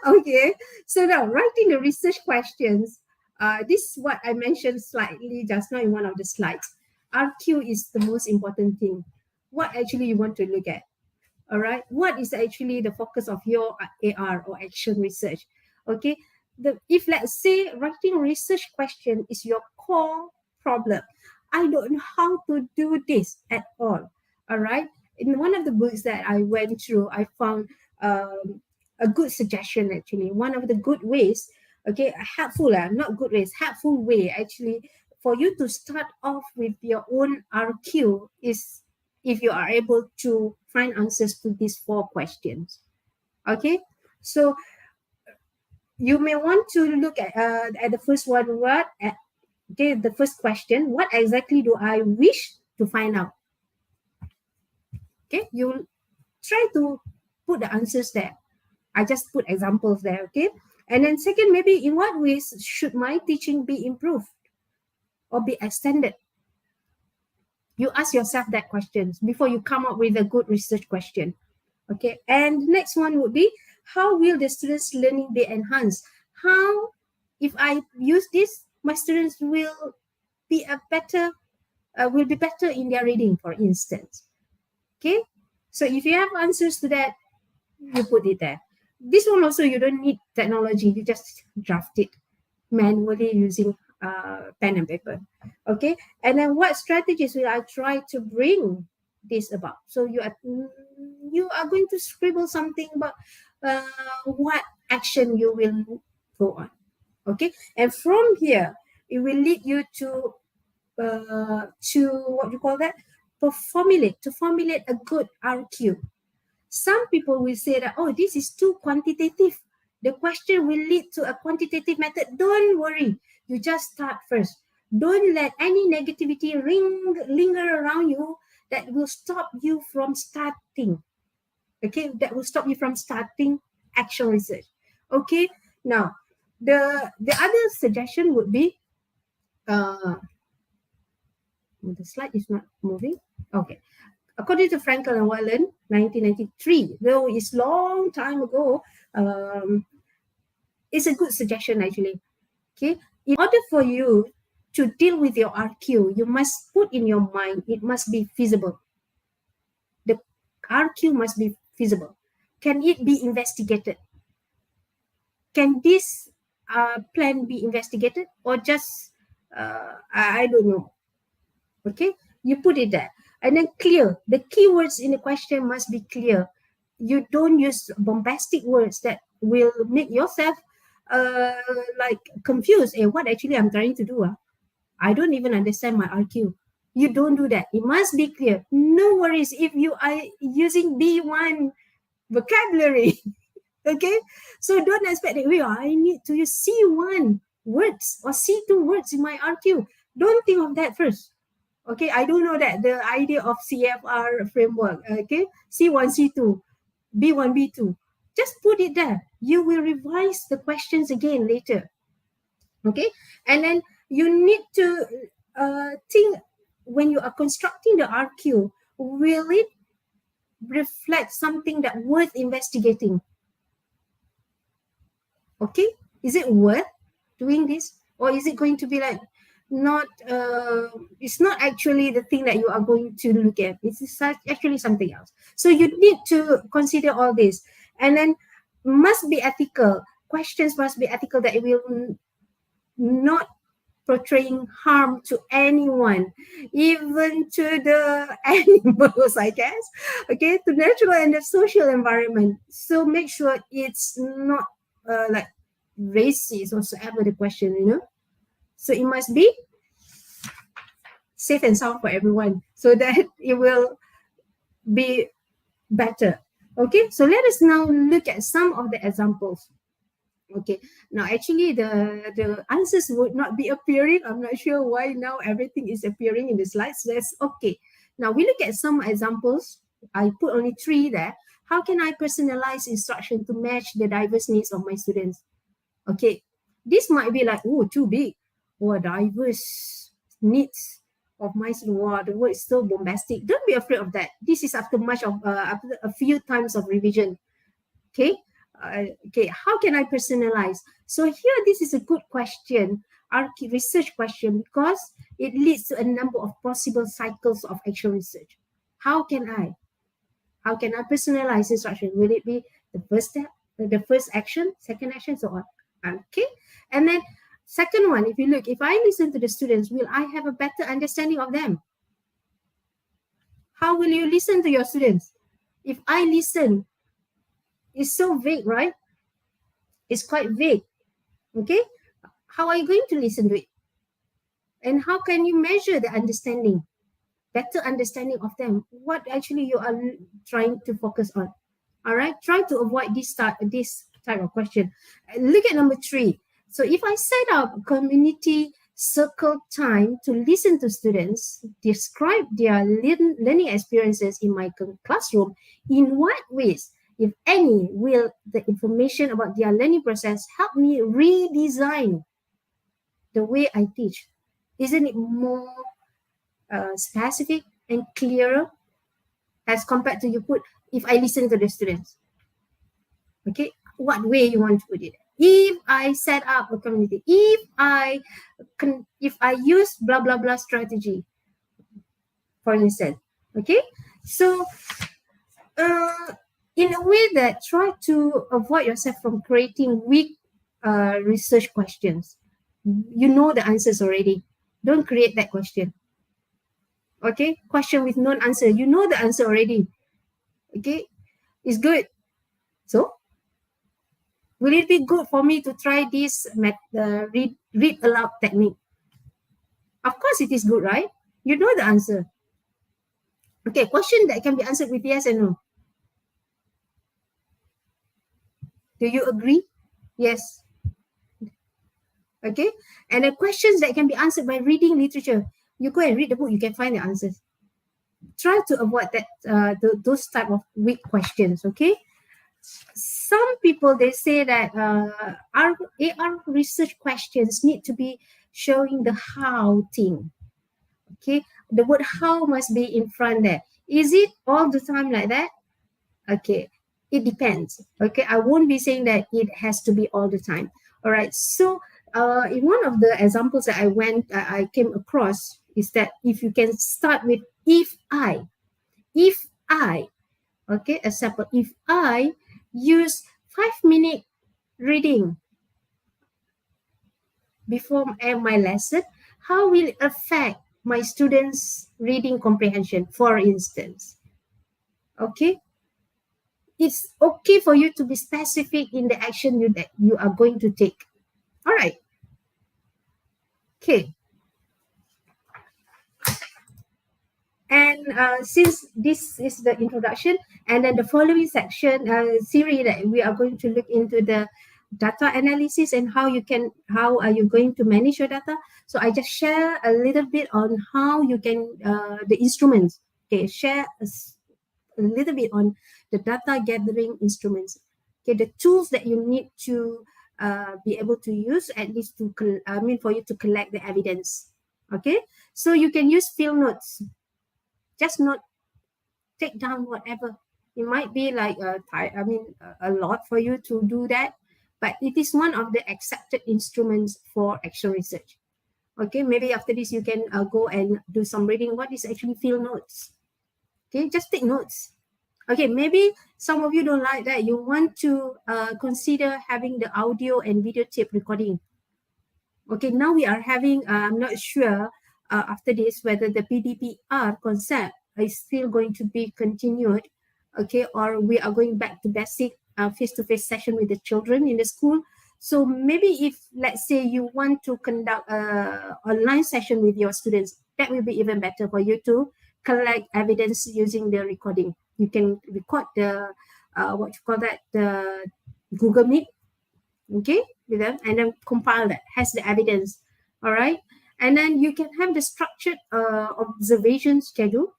Okay, so now writing the research questions. This is what I mentioned slightly just now in one of the slides. RQ is the most important thing. What actually you want to look at. All right, what is actually the focus of your AR or action research? Okay, if let's say writing research question is your core problem, I don't know how to do this at all. All right, in one of the books that I went through, I found a good suggestion actually. One of the good ways, okay, helpful, not good ways, helpful way actually for you to start off with your own RQ is if you are able to find answers to these 4 questions. Okay, so you may want to look at the first one. The first question, what exactly do I wish to find out? Okay, you try to put the answers there. I just put examples there. Okay, and then second, maybe in what ways should my teaching be improved or be extended? You ask yourself that questions before you come up with a good research question. Okay, and the next one would be, how will the students' learning be enhanced? How, if I use this, my students will be better in their reading, for instance. Okay, so if you have answers to that, you put it there. This one also, you don't need technology, you just draft it manually using pen and paper. Okay, and then what strategies will I try to bring this about? So you are going to scribble something about what action you will go on. Okay, and from here it will lead you to what you call that, to formulate a good RQ. Some people will say that, oh, this is too quantitative, the question will lead to a quantitative method. Don't worry, you just start first. Don't let any negativity linger around you that will stop you from starting. Okay, that will stop you from starting action research. Okay, now the other suggestion would be the slide is not moving. Okay, according to Frankel and Wallen, 1993, though it's long time ago, it's a good suggestion actually. Okay, in order for you to deal with your RQ, you must put in your mind, it must be feasible. The RQ must be feasible. Can it be investigated? Can this plan be investigated, or just I don't know? Okay, you put it there, and then clear. The keywords in the question must be clear. You don't use bombastic words that will make yourself like confused. What actually I'm trying to do? I don't even understand my RQ. You don't do that. It must be clear. No worries if you are using B1 vocabulary. Okay, so don't expect that I need to use C1 words or C2 words in my RQ. Don't think of that first. Okay, I don't know that the idea of CFR framework. Okay, C1, C2, B1, B2. Just put it there. You will revise the questions again later. Okay, and then you need to think, when you are constructing the RQ, will it reflect something that worth investigating? Okay, is it worth doing this, or is it going to be like not it's not actually the thing that you are going to look at, it's actually something else? So you need to consider all this, and then must be ethical. Questions must be ethical, that it will not portraying harm to anyone, even to the animals, I guess, okay, to natural and the social environment. So make sure it's not like racist or whatsoever the question, you know. So it must be safe and sound for everyone, so that it will be better. Okay, so let us now look at some of the examples. Okay, now actually the answers would not be appearing. I'm not sure why now everything is appearing in the slides. That's okay. Now we look at some examples. I put only 3 there. How can I personalize instruction to match the diverse needs of my students? Okay, this might be like, oh, too big. Or diverse needs of my students. Wow, the word is so bombastic. Don't be afraid of that. This is after after a few times of revision. Okay, okay, how can I personalize? So here, this is a good question, our research question, because it leads to a number of possible cycles of actual research. How can I personalize instruction? Will it be the first step, the first action, second action, so on? Okay, and then second one, if you look, if I listen to the students, will I have a better understanding of them? How will you listen to your students? If I listen, it's so vague, right? It's quite vague. Okay, how are you going to listen to it? And how can you measure the understanding, better understanding of them? What actually you are trying to focus on? All right, try to avoid this type of question. Look at number 3. So if I set up a community circle time to listen to students describe their learning experiences in my classroom, in what ways, if any, will the information about their learning process help me redesign the way I teach? Isn't it more specific and clearer as compared to you put, if I listen to the students? Okay, what way you want to put it? If I set up a community, if I use blah blah blah strategy, for instance. Okay, so in a way that try to avoid yourself from creating weak research questions. You know the answers already. Don't create that question. Okay, question with non-answer. You know the answer already. Okay, it's good. So, will it be good for me to try this read aloud technique? Of course, it is good, right? You know the answer. Okay, question that can be answered with yes and no. Do you agree? Yes. Okay, and the questions that can be answered by reading literature. You go and read the book, you can find the answers. Try to avoid that those type of weak questions. Okay, some people, they say that our AR research questions need to be showing the how thing. Okay, the word how must be in front there. Is it all the time like that? Okay, it depends. Okay, I won't be saying that it has to be all the time. All right, so in one of the examples that I came across is that if you can start with if I, okay, example, if I use 5-minute reading before my lesson, how will it affect my students' reading comprehension, for instance? Okay, it's okay for you to be specific in the action that you are going to take. All right. Okay. And since this is the introduction, and then the following section, series that we are going to look into the data analysis and how are you going to manage your data. So I just share a little bit on how you can, the instruments. Okay, share a little bit on the data gathering instruments. Okay, the tools that you need to be able to use, at least for you to collect the evidence. Okay, so you can use field notes. Just not take down whatever. It might be like a lot for you to do that, but it is one of the accepted instruments for action research. Okay, maybe after this you can go and do some reading. What is actually field notes? Okay, just take notes. Okay, maybe some of you don't like that. You want to consider having the audio and video tape recording. Okay, now we are having, I'm not sure after this whether the PDPR concept is still going to be continued, okay, or we are going back to basic face-to-face session with the children in the school. So maybe if, let's say, you want to conduct a online session with your students, that will be even better for you to collect evidence using the recording. You can record the, what you call that, the Google Meet, okay, with them, and then compile that, has the evidence. All right. And then you can have the structured observation schedule.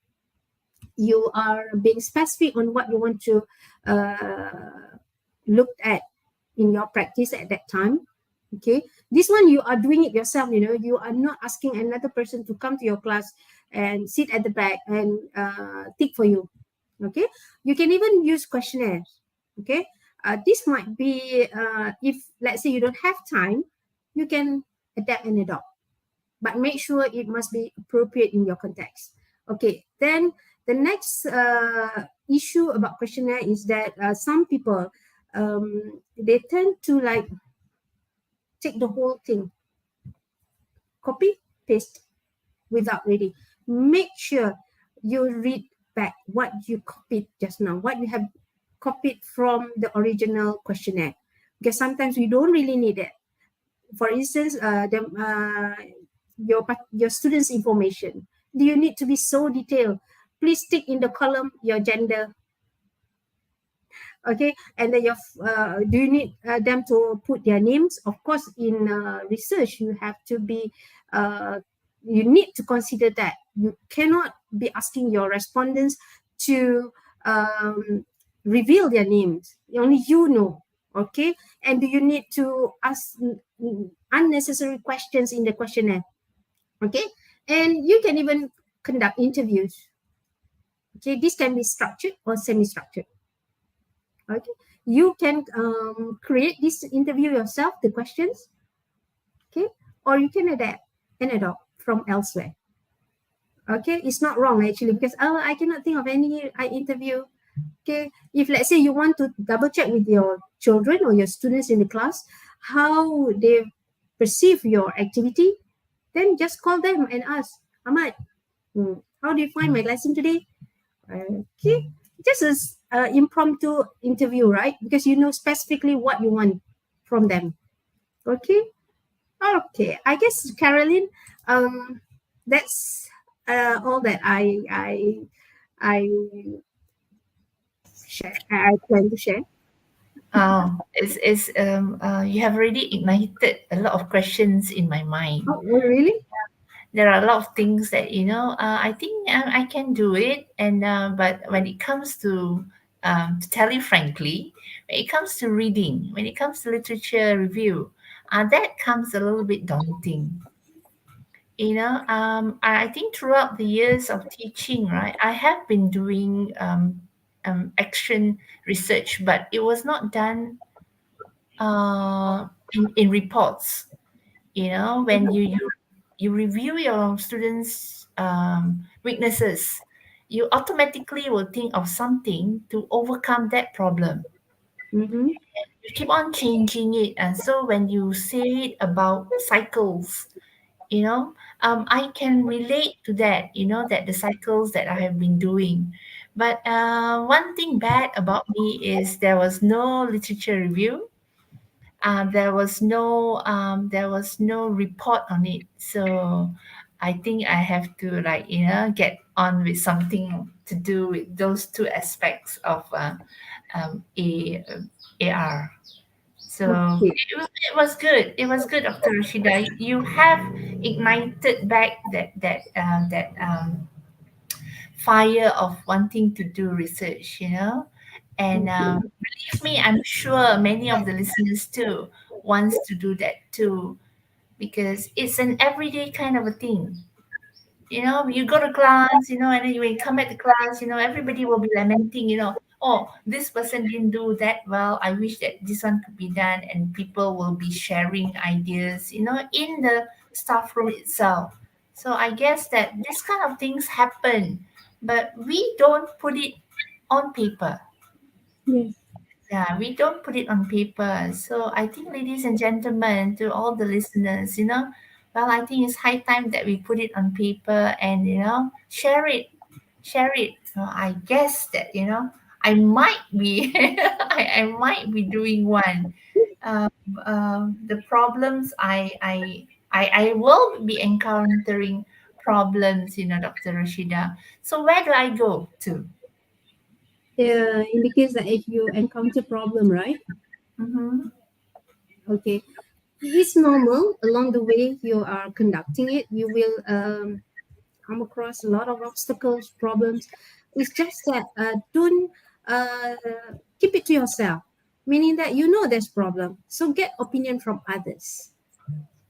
You are being specific on what you want to look at in your practice at that time. Okay, this one you are doing it yourself. You are not asking another person to come to your class and sit at the back and tick for you. Okay, you can even use questionnaires. Okay, this might be, if let's say you don't have time, you can adapt and adopt, but make sure it must be appropriate in your context. Okay, then the next issue about questionnaire is that some people, they tend to like take the whole thing, copy, paste without reading. Make sure you read back what you copied just now, what you have copied from the original questionnaire, because sometimes we don't really need it. For instance, your students' information. Do you need to be so detailed? Please tick in the column your gender. Okay, and then do you need them to put their names? Of course, in research, you have to be, you need to consider that. You cannot be asking your respondents to reveal their names. Only you know. Okay, and do you need to ask unnecessary questions in the questionnaire? Okay, and you can even conduct interviews. Okay, this can be structured or semi-structured. Okay, you can create this interview yourself, the questions. Okay, or you can adapt and adopt from elsewhere. Okay, it's not wrong actually, because I cannot think of any interview. Okay, if let's say you want to double check with your children or your students in the class how they perceive your activity, then just call them and ask, Ahmad, how do you find my lesson today? Okay, just as impromptu interview, right? Because you know specifically what you want from them. Okay, okay. I guess Caroline, that's all that I share. I plan to share. You have already ignited a lot of questions in my mind. Oh, really? There are a lot of things that I think I can do it, and but when it comes to tell you frankly, when it comes to reading, when it comes to literature review, that comes a little bit daunting. I think throughout the years of teaching, right, I have been doing action research, but it was not done in reports. When you review your students' weaknesses, you automatically will think of something to overcome that problem. Mm-hmm. You keep on changing it, and so when you say it about cycles, I can relate to that. That the cycles that I have been doing. But one thing bad about me is there was no literature review. There was no report on it, so I think I have to get on with something to do with those two aspects of a AR. So Okay. it was good. It was good, Dr. Rashidah. You have ignited back that fire of wanting to do research, and Okay. believe me, I'm sure many of the listeners too wants to do that too, because it's an everyday kind of a thing. You go to class, and then when you come back to class, everybody will be lamenting, oh, this person didn't do that well. I wish that this one could be done, and people will be sharing ideas, in the staff room itself. So I guess that this kind of things happen, but we don't put it on paper. Yes. Yeah, we don't put it on paper. So I think, ladies and gentlemen, to all the listeners, well, I think it's high time that we put it on paper and, share it. Share it. I guess that, I might be, I might be doing one. Uh, the problems I will be encountering problems, Dr. Rashida. So where do I go to? Indicates that if you encounter problem, right? Mm-hmm. Okay. It's normal along the way you are conducting it. You will come across a lot of obstacles, problems. It's just that don't uh, keep it to yourself, meaning that you know there's problem. So get opinion from others.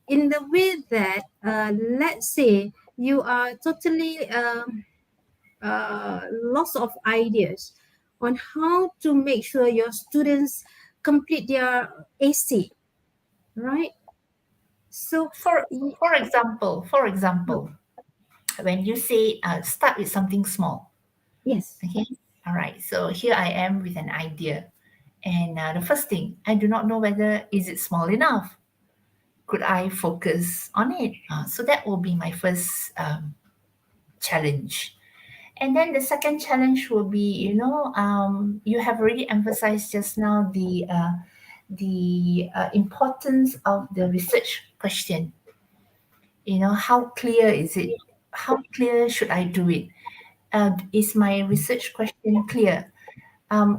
In the way that, let's say, you are totally lots of ideas on how to make sure your students complete their AC, right? So, For y- for example, when you say start with something small, yes, okay, all right. So here I am with an idea, and the first thing, I do not know whether is it small enough. Could I focus on it? So that will be my first challenge. And then the second challenge will be, you have already emphasized just now the importance of the research question. How clear is it? How clear should I do it? Is my research question clear?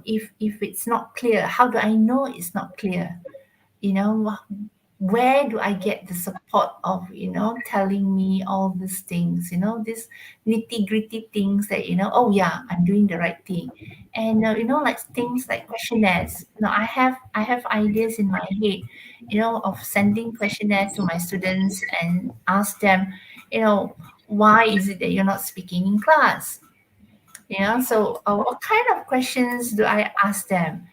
If it's not clear, how do I know it's not clear? You know, where do I get the support of, telling me all these things, these nitty gritty things that, oh yeah, I'm doing the right thing. And, like things like questionnaires, I have ideas in my head, of sending questionnaire to my students and ask them, why is it that you're not speaking in class? So what kind of questions do I ask them?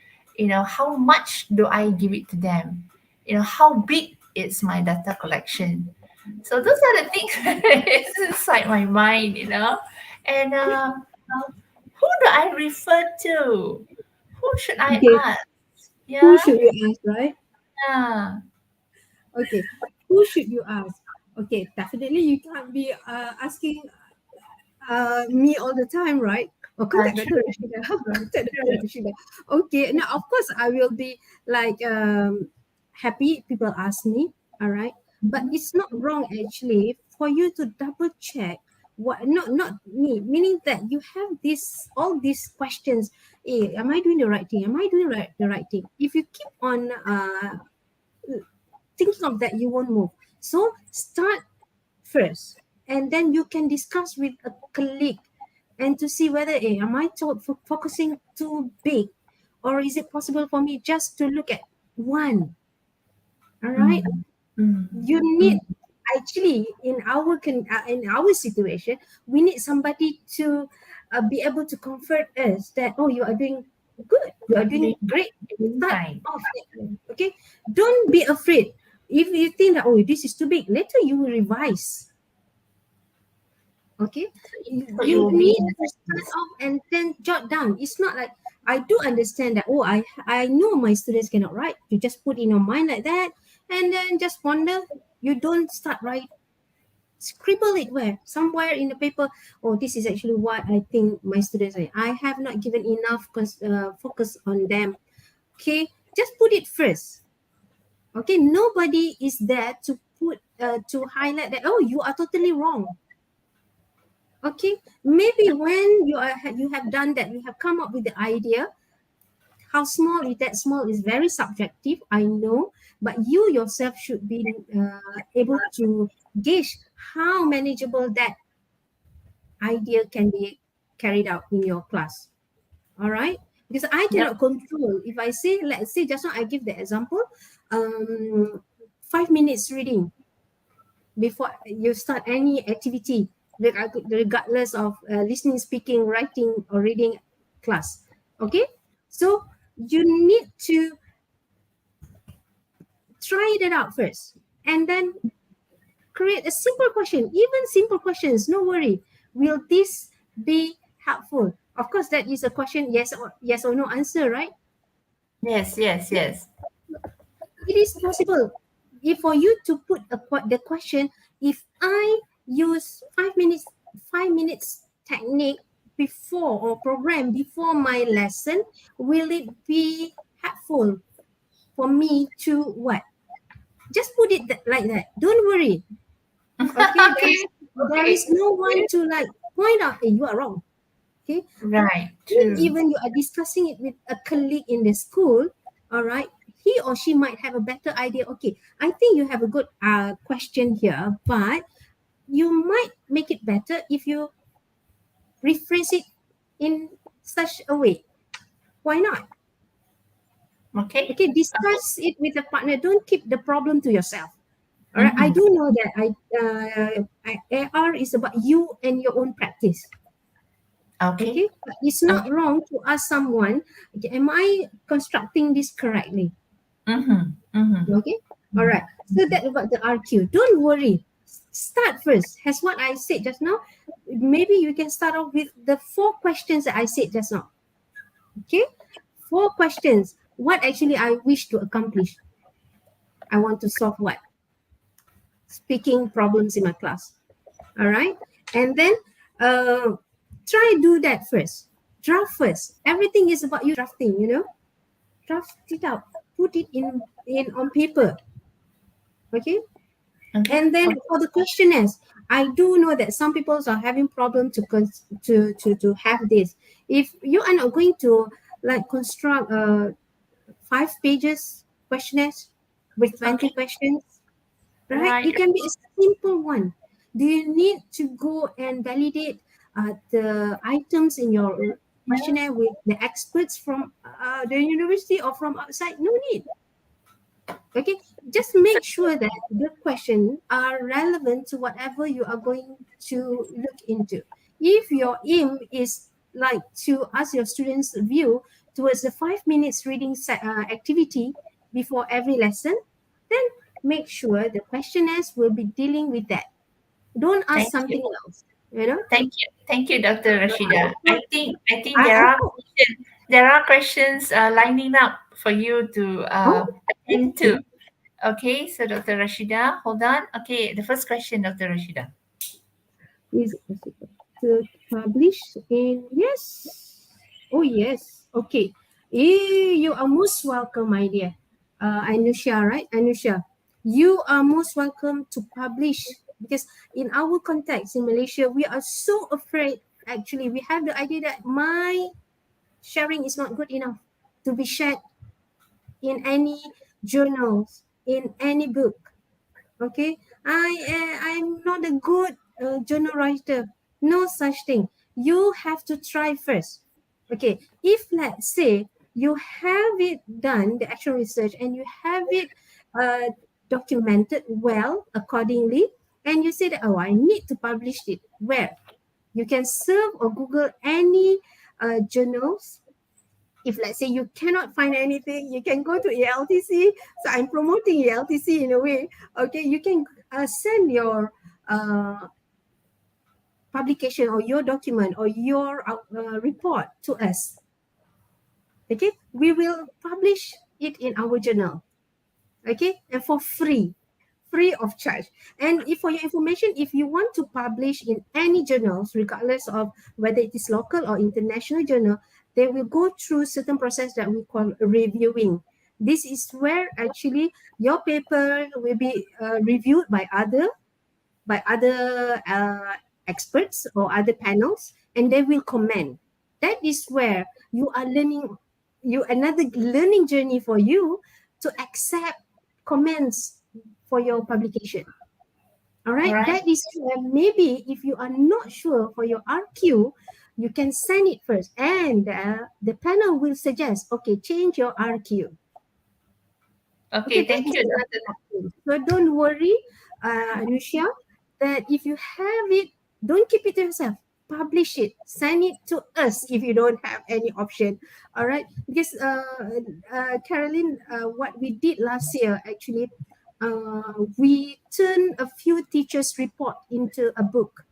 How much do I give it to them? How big is my data collection? So those are the things that is inside my mind, and who do I refer to? Who should I okay. ask? Who Yeah, should you ask, right? yeah. Okay. Who should you ask? Okay, definitely you can't be asking me all the time, right? Or contact True, Dr. Rashidah. Contact Dr. true. Rashidah. Okay. Now, of course, I will be like happy if people ask me. All right. But Mhm. it's not wrong actually for you to double check what not me, meaning that you have this all these questions. Hey, am I doing the right thing? Am I doing the right thing? If you keep on thinking of that, you won't move. So start first, and then you can discuss with a colleague and to see whether am I focusing too big, or is it possible for me just to look at one. All right, Mm, mm, you mm. need actually in our situation we need somebody to be able to comfort us that oh, you are doing good, you are doing great. Doing Start fine. off that way. Okay, don't be afraid. If you think that oh, this is too big, later you will revise. Okay, So it you will be need in a to start seconds. off and then jot down. It's not like I do understand that oh, I know my students cannot write. You just put in your mind like that and then just ponder. You don't start write. Scribble it where somewhere in the paper. Oh, this is actually what I think my students are. I have not given enough focus on them. Okay, just put it first. Okay, nobody is there to put to highlight that oh, you are totally wrong. Okay, maybe when you have done that, you have come up with the idea. How small is that? Small is very subjective, I know, but you yourself should be able to gauge how manageable that idea can be carried out in your class. All right, because I Yep. cannot control. If I say, let's say, just now I give the example, 5 minutes reading before you start any activity, regardless of listening, speaking, writing, or reading class. Okay, so you need to try it out first, and then create a simple question. Even simple questions, no worry. Will this be helpful? Of course, that is a question, yes or no answer, right? Yes, yes, yes. It is possible if for you to put the question, if I use 5 minutes technique before or program before my lesson, will it be helpful for me to what? Just put it like that. Don't worry. Okay, Okay, there is okay. no one to like point out, hey, you are wrong. Okay, Right, true. even you are discussing it with a colleague in the school, all right, he or she might have a better idea. Okay, I think you have a good question here, but you might make it better if you rephrase it in such a way. Why not? Okay. Okay, discuss it with a partner. Don't keep the problem to yourself. All right, I Mm-hmm. do know that AR is about you and your own practice. Okay. Okay, but it's not Okay. wrong to ask someone, okay, am I constructing this correctly? Mm-hmm. Mm-hmm. Okay, all right. So that about the RQ. Don't worry. Start first. As what I said just now, maybe you can start off with the 4 questions that I said just now. Okay, 4 questions. What actually I wish to accomplish? I want to solve what? Speaking problems in my class. All right, and then uh, try do that first. Draft first. Everything is about you drafting. Draft it out. Put it in on paper. Okay. Okay. And then Okay. for the questionnaires, I do know that some people are having problem to have this. If you are not going to like construct 5 pages questionnaires with 20 Okay. questions, right? Right. It can be a simple one. Do you need to go and validate the items in your questionnaire with the experts from the university or from outside? No need. Okay, just make sure that the questions are relevant to whatever you are going to look into. If your aim is like to ask your students view towards the 5 minutes reading activity before every lesson, then make sure the questionnaires will be dealing with that. Don't ask Thank you. something else, you know. Thank you, Dr. Rashidah. I think I there are questions lining up for you to oh, attend to. Okay, so Dr. Rashidah, hold on. Okay, the first question, Dr. Rashidah. is to publish in yes. Oh yes. Okay. You are most welcome, my dear. Anusha, right? Anusha, you are most welcome to publish because in our context in Malaysia, we are so afraid. Actually, we have the idea that my sharing is not good enough to be shared in any journals, in any book. Okay, I'm not a good journal writer. No such thing. You have to try first. Okay, if let's say you have it done the actual research and you have it documented well accordingly, and you say that, oh, I need to publish it, where you can serve or Google any journals. If let's say you cannot find anything, you can go to ELTC. So I'm promoting ELTC in a way. Okay, you can send your uh, publication or your document or your report to us. Okay, we will publish it in our journal. Okay, and for free of charge. And if for your information, if you want to publish in any journals, regardless of whether it is local or international journal, they will go through certain process that we call reviewing. This is where actually your paper will be reviewed by other experts or other panels, and they will comment. That is where you are learning, you another learning journey for you to accept comments for your publication. All All right, right. that is where maybe if you are not sure for your RQ, you can send it first, and the panel will suggest, okay, change your RQ. Okay, Okay, that thank is you, another Dr. option. So don't worry, Anusha, that if you have it, don't keep it to yourself. Publish it. Send it to us if you don't have any option. All right. Because Caroline, what we did last year actually, we turned a few teachers' report into a book,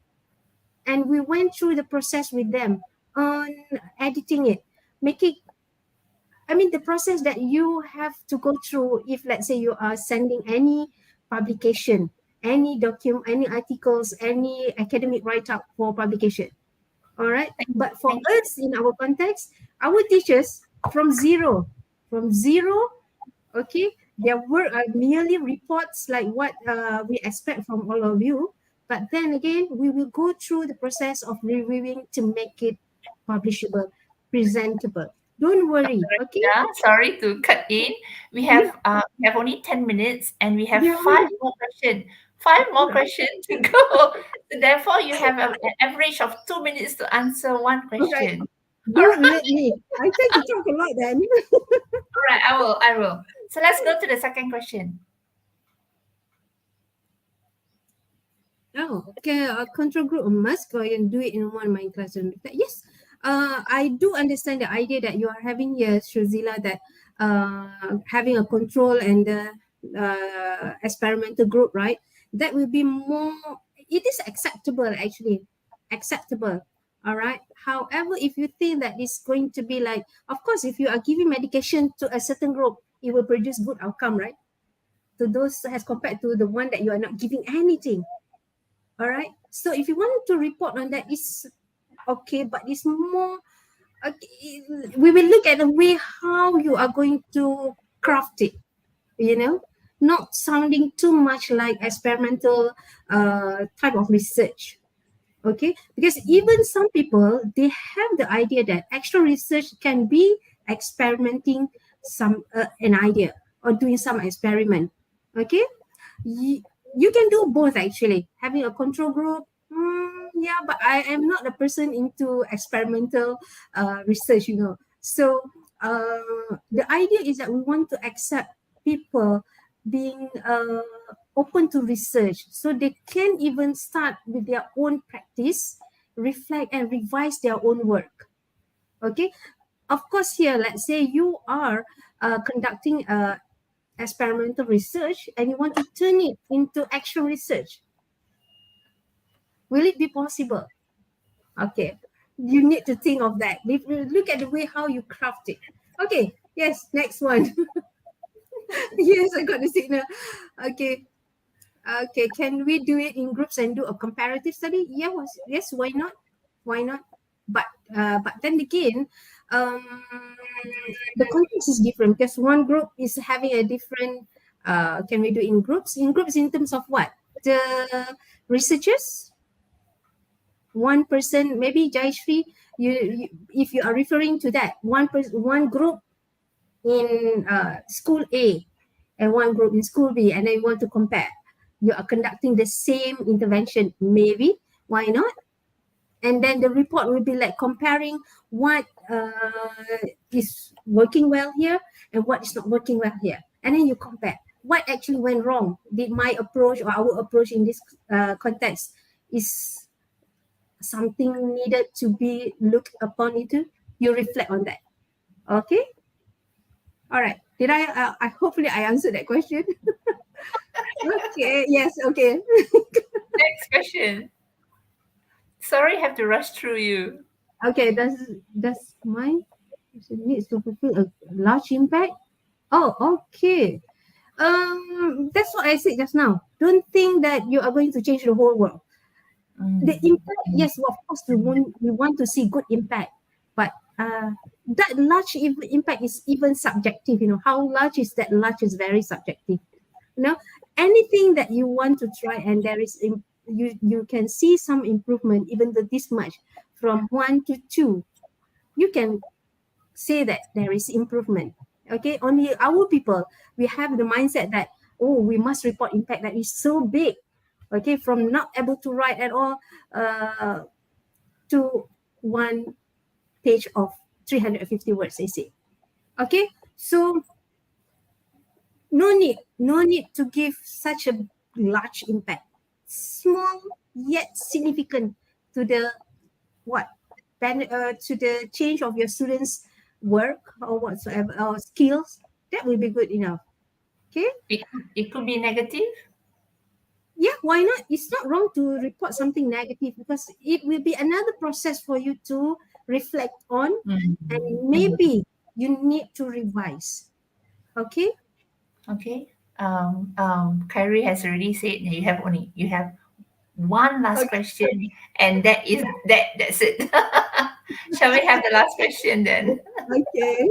and we went through the process with them. on editing it, make it, I mean, the process that you have to go through if, let's say, you are sending any publication, any document, any articles, any academic write-up for publication. All right. But for Thank you. us, in our context, our teachers from zero, okay, their work are merely reports like what we expect from all of you. But then again, we will go through the process of reviewing to make it publishable, presentable. Don't worry, okay? Yeah, sorry to cut in. Yeah, We have only 10 minutes and we have yeah, five more questions. Five more questions to go. So therefore, you have an average of 2 minutes to answer one all right. question. All Don't right, let me. I tend to talk a lot then. all right, I will. I will. So let's go to the second question. Oh, okay. A control group must go and do it in one of my classroom. Yes, I do understand the idea that you are having here, Shuzila, that having a control and the experimental group, right? That will be more, it is acceptable actually, acceptable. All right. However, if you think that it's going to be like, of course, if you are giving medication to a certain group, it will produce good outcome, right? To those as compared to the one that you are not giving anything. All right. So if you want to report on that, it's okay, but it's more. Okay, we will look at the way how you are going to craft it. You know, not sounding too much like experimental type of research. Okay, because even some people they have the idea that extra research can be experimenting some an idea or doing some experiment. Okay, you can do both actually. Having a control group, yeah, but I am not a person into experimental research, you know. So the idea is that we want to accept people being open to research so they can even start with their own practice, reflect and revise their own work. Okay, of course, here, let's say you are conducting experimental research and you want to turn it into actual research. Will it be possible? Okay, you need to think of that. Look at the way how you craft it. Okay, yes, next one. Yes, I got the signal. Okay, okay, can we do it in groups and do a comparative study? Yes, why not? Why not? But then again, um, the context is different because one group is having a different. Can we do in groups? In groups in terms of what? The researchers, one person, maybe Jayashri, you if you are referring to that, one group in school A and one group in school B, and then you want to compare. You are conducting the same intervention, maybe. Why not? And then the report will be like comparing what is working well here and what is not working well here. And then you compare what actually went wrong. Did my approach or our approach in this context is something needed to be looked upon into? You reflect on that. Okay. All right. Did I hopefully I answered that question. Okay. Yes. Okay. Next question. Sorry, have to rush through you. Okay. Does mine needs to fulfill a large impact? Oh, okay. That's what I said just now. Don't think that you are going to change the whole world. The impact, yes, of course, we want to see good impact, but that large impact is even subjective. You know, how large is that large is very subjective. You know, anything that you want to try and there is you can see some improvement, even though this much from 1 to 2, you can say that there is improvement. Okay, only our people, we have the mindset that, oh, we must report impact that is so big. Okay, from not able to write at all to one page of 350 words, they say. Okay, so no need to give such a large impact. Small yet significant to the what? To the change of your students' work or whatsoever or skills, that will be good enough. Okay. It could be negative. Yeah, why not? It's not wrong to report something negative because it will be another process for you to reflect on, Mm. and Mm. maybe you need to revise. Okay? Okay. Kyrie has already said that you have one last Okay. question, and that's it. Shall we have the last question then? Okay.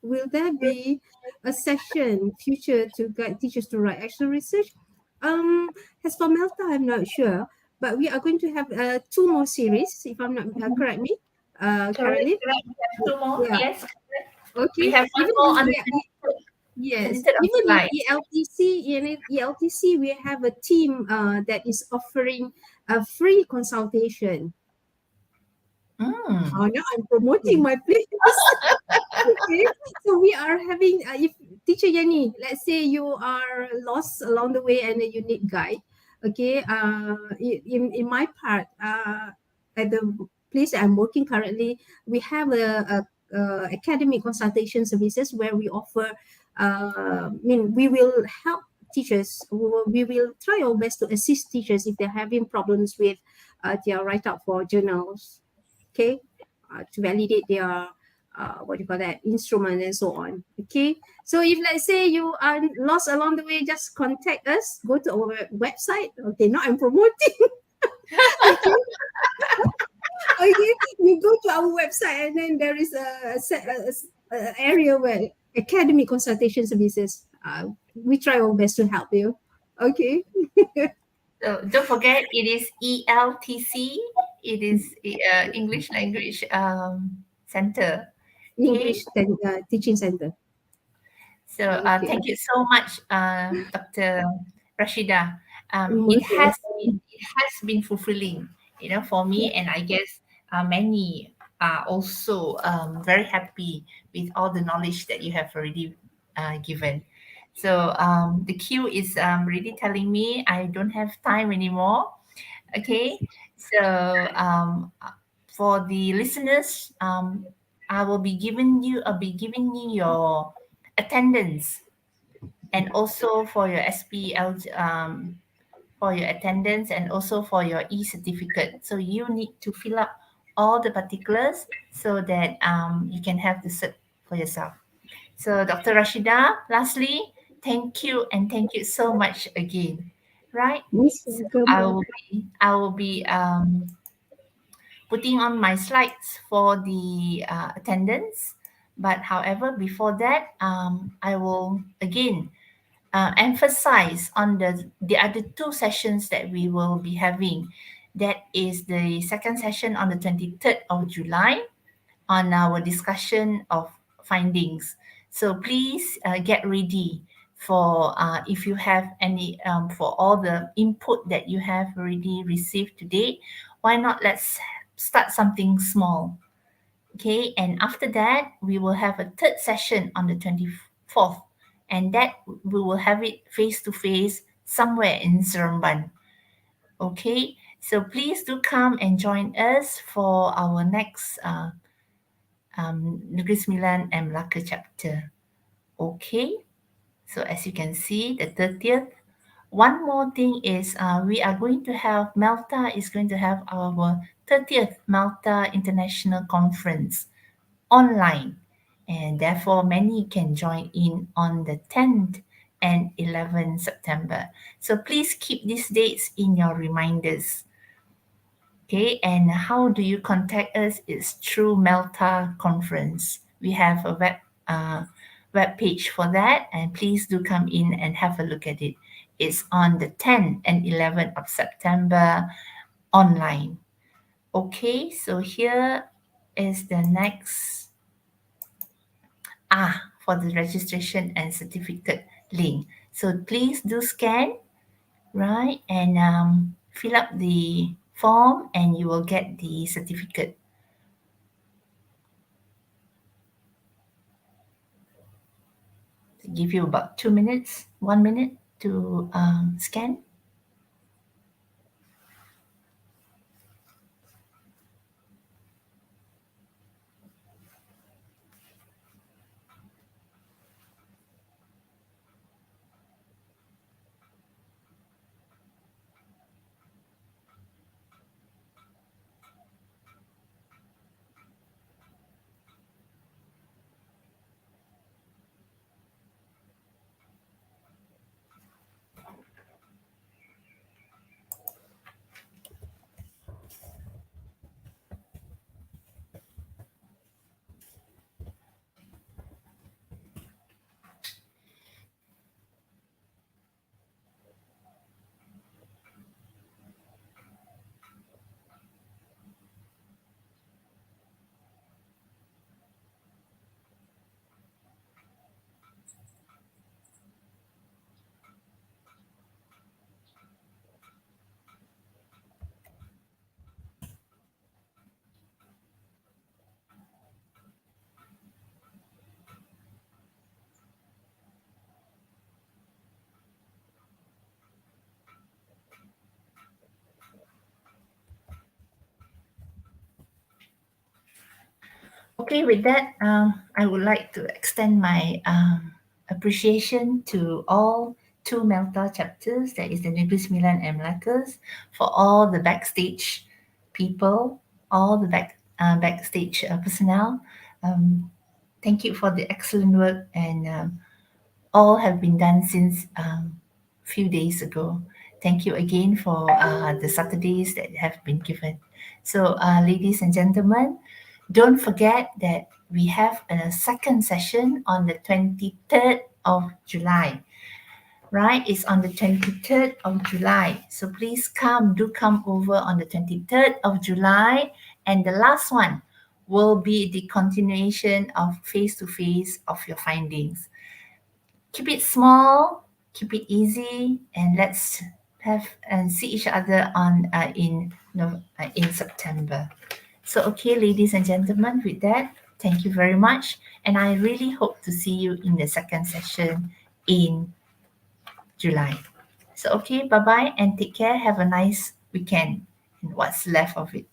Will there be a session future to guide teachers to write actual research? Um, as for Melta, I'm not sure, but we are going to have two more series, if I'm not correct me, Correct, Caroline. correct. We have two more. Yeah. Yes, correct. We Okay. have one Even more in on the yes, 23rd of even in July. ELTC, we have a team that is offering a free consultation. Mm. Oh, now I'm promoting my place. Okay, so we are having if teacher Yanni, let's say you are lost along the way and you need guide. Okay, in my part, at the place that I'm working currently, we have a academic consultation services where we offer. I mean, we will help teachers. We will try our best to assist teachers if they're having problems with their write up for journals. Okay, to validate their what do you call that, instrument and so on. Okay, so if let's say you are lost along the way, just contact us, go to our website. Okay, now I'm promoting. Okay, okay, you go to our website and then there is a area where academic consultation services. We try our best to help you. Okay. So don't forget, it is ELTC. It is English Language Center. Okay. Teaching center. So Okay. thank you so much, Dr. Rashidah. Okay. It has been fulfilling, for me, and I guess many are also very happy with all the knowledge that you have already given. So the queue is really telling me I don't have time anymore. Okay, so for the listeners, I'll be giving you your attendance, and also for your SPL, for your attendance, and also for your e-certificate. So you need to fill up all the particulars so that you can have the cert for yourself. So Dr. Rashida, lastly, thank you, and thank you so much again. Right? Most So welcome. I will be putting on my slides for the attendance. But however, before that, I will again emphasize on the other two sessions that we will be having. That is the second session on the 23rd of July on our discussion of findings. So please get ready for if you have any for all the input that you have already received today. Why not let's start something small. Okay, and after that we will have a third session on the 24th, and that we will have it face to face somewhere in Seremban. Okay, so please do come and join us for our next Negeri Sembilan and Melaka chapter. Okay, so as you can see, the 30th. One more thing is we are going to have Malta is going to have our 30th Malta International Conference online, and therefore many can join in on the 10th and 11th September. So please keep these dates in your reminders. Okay, and how do you contact us? It's through Melta Conference. We have a web page for that, and please do come in and have a look at it. It's on the 10th and 11th of September online. Okay, so here is the next for the registration and certificate link. So please do scan, right, and fill up the form, and you will get the certificate. Give you about 2 minutes, 1 minute to scan. okay, with that, I would like to extend my appreciation to all two Melta chapters, that is the Negeri Sembilan and Melacas, for all the backstage people, all the backstage personnel. Thank you for the excellent work, and all have been done since few days ago. Thank you again for the Saturdays that have been given. So, ladies and gentlemen, don't forget that we have a second session on the 23rd of July. Right? It's on the 23rd of July. So please do come over on the 23rd of July. And the last one will be the continuation of face to face of your findings. Keep it small, keep it easy, and let's have and see each other on in September. So, okay, ladies and gentlemen, with that, thank you very much, and I really hope to see you in the second session in July. So, okay, bye bye, and take care. Have a nice weekend and what's left of it.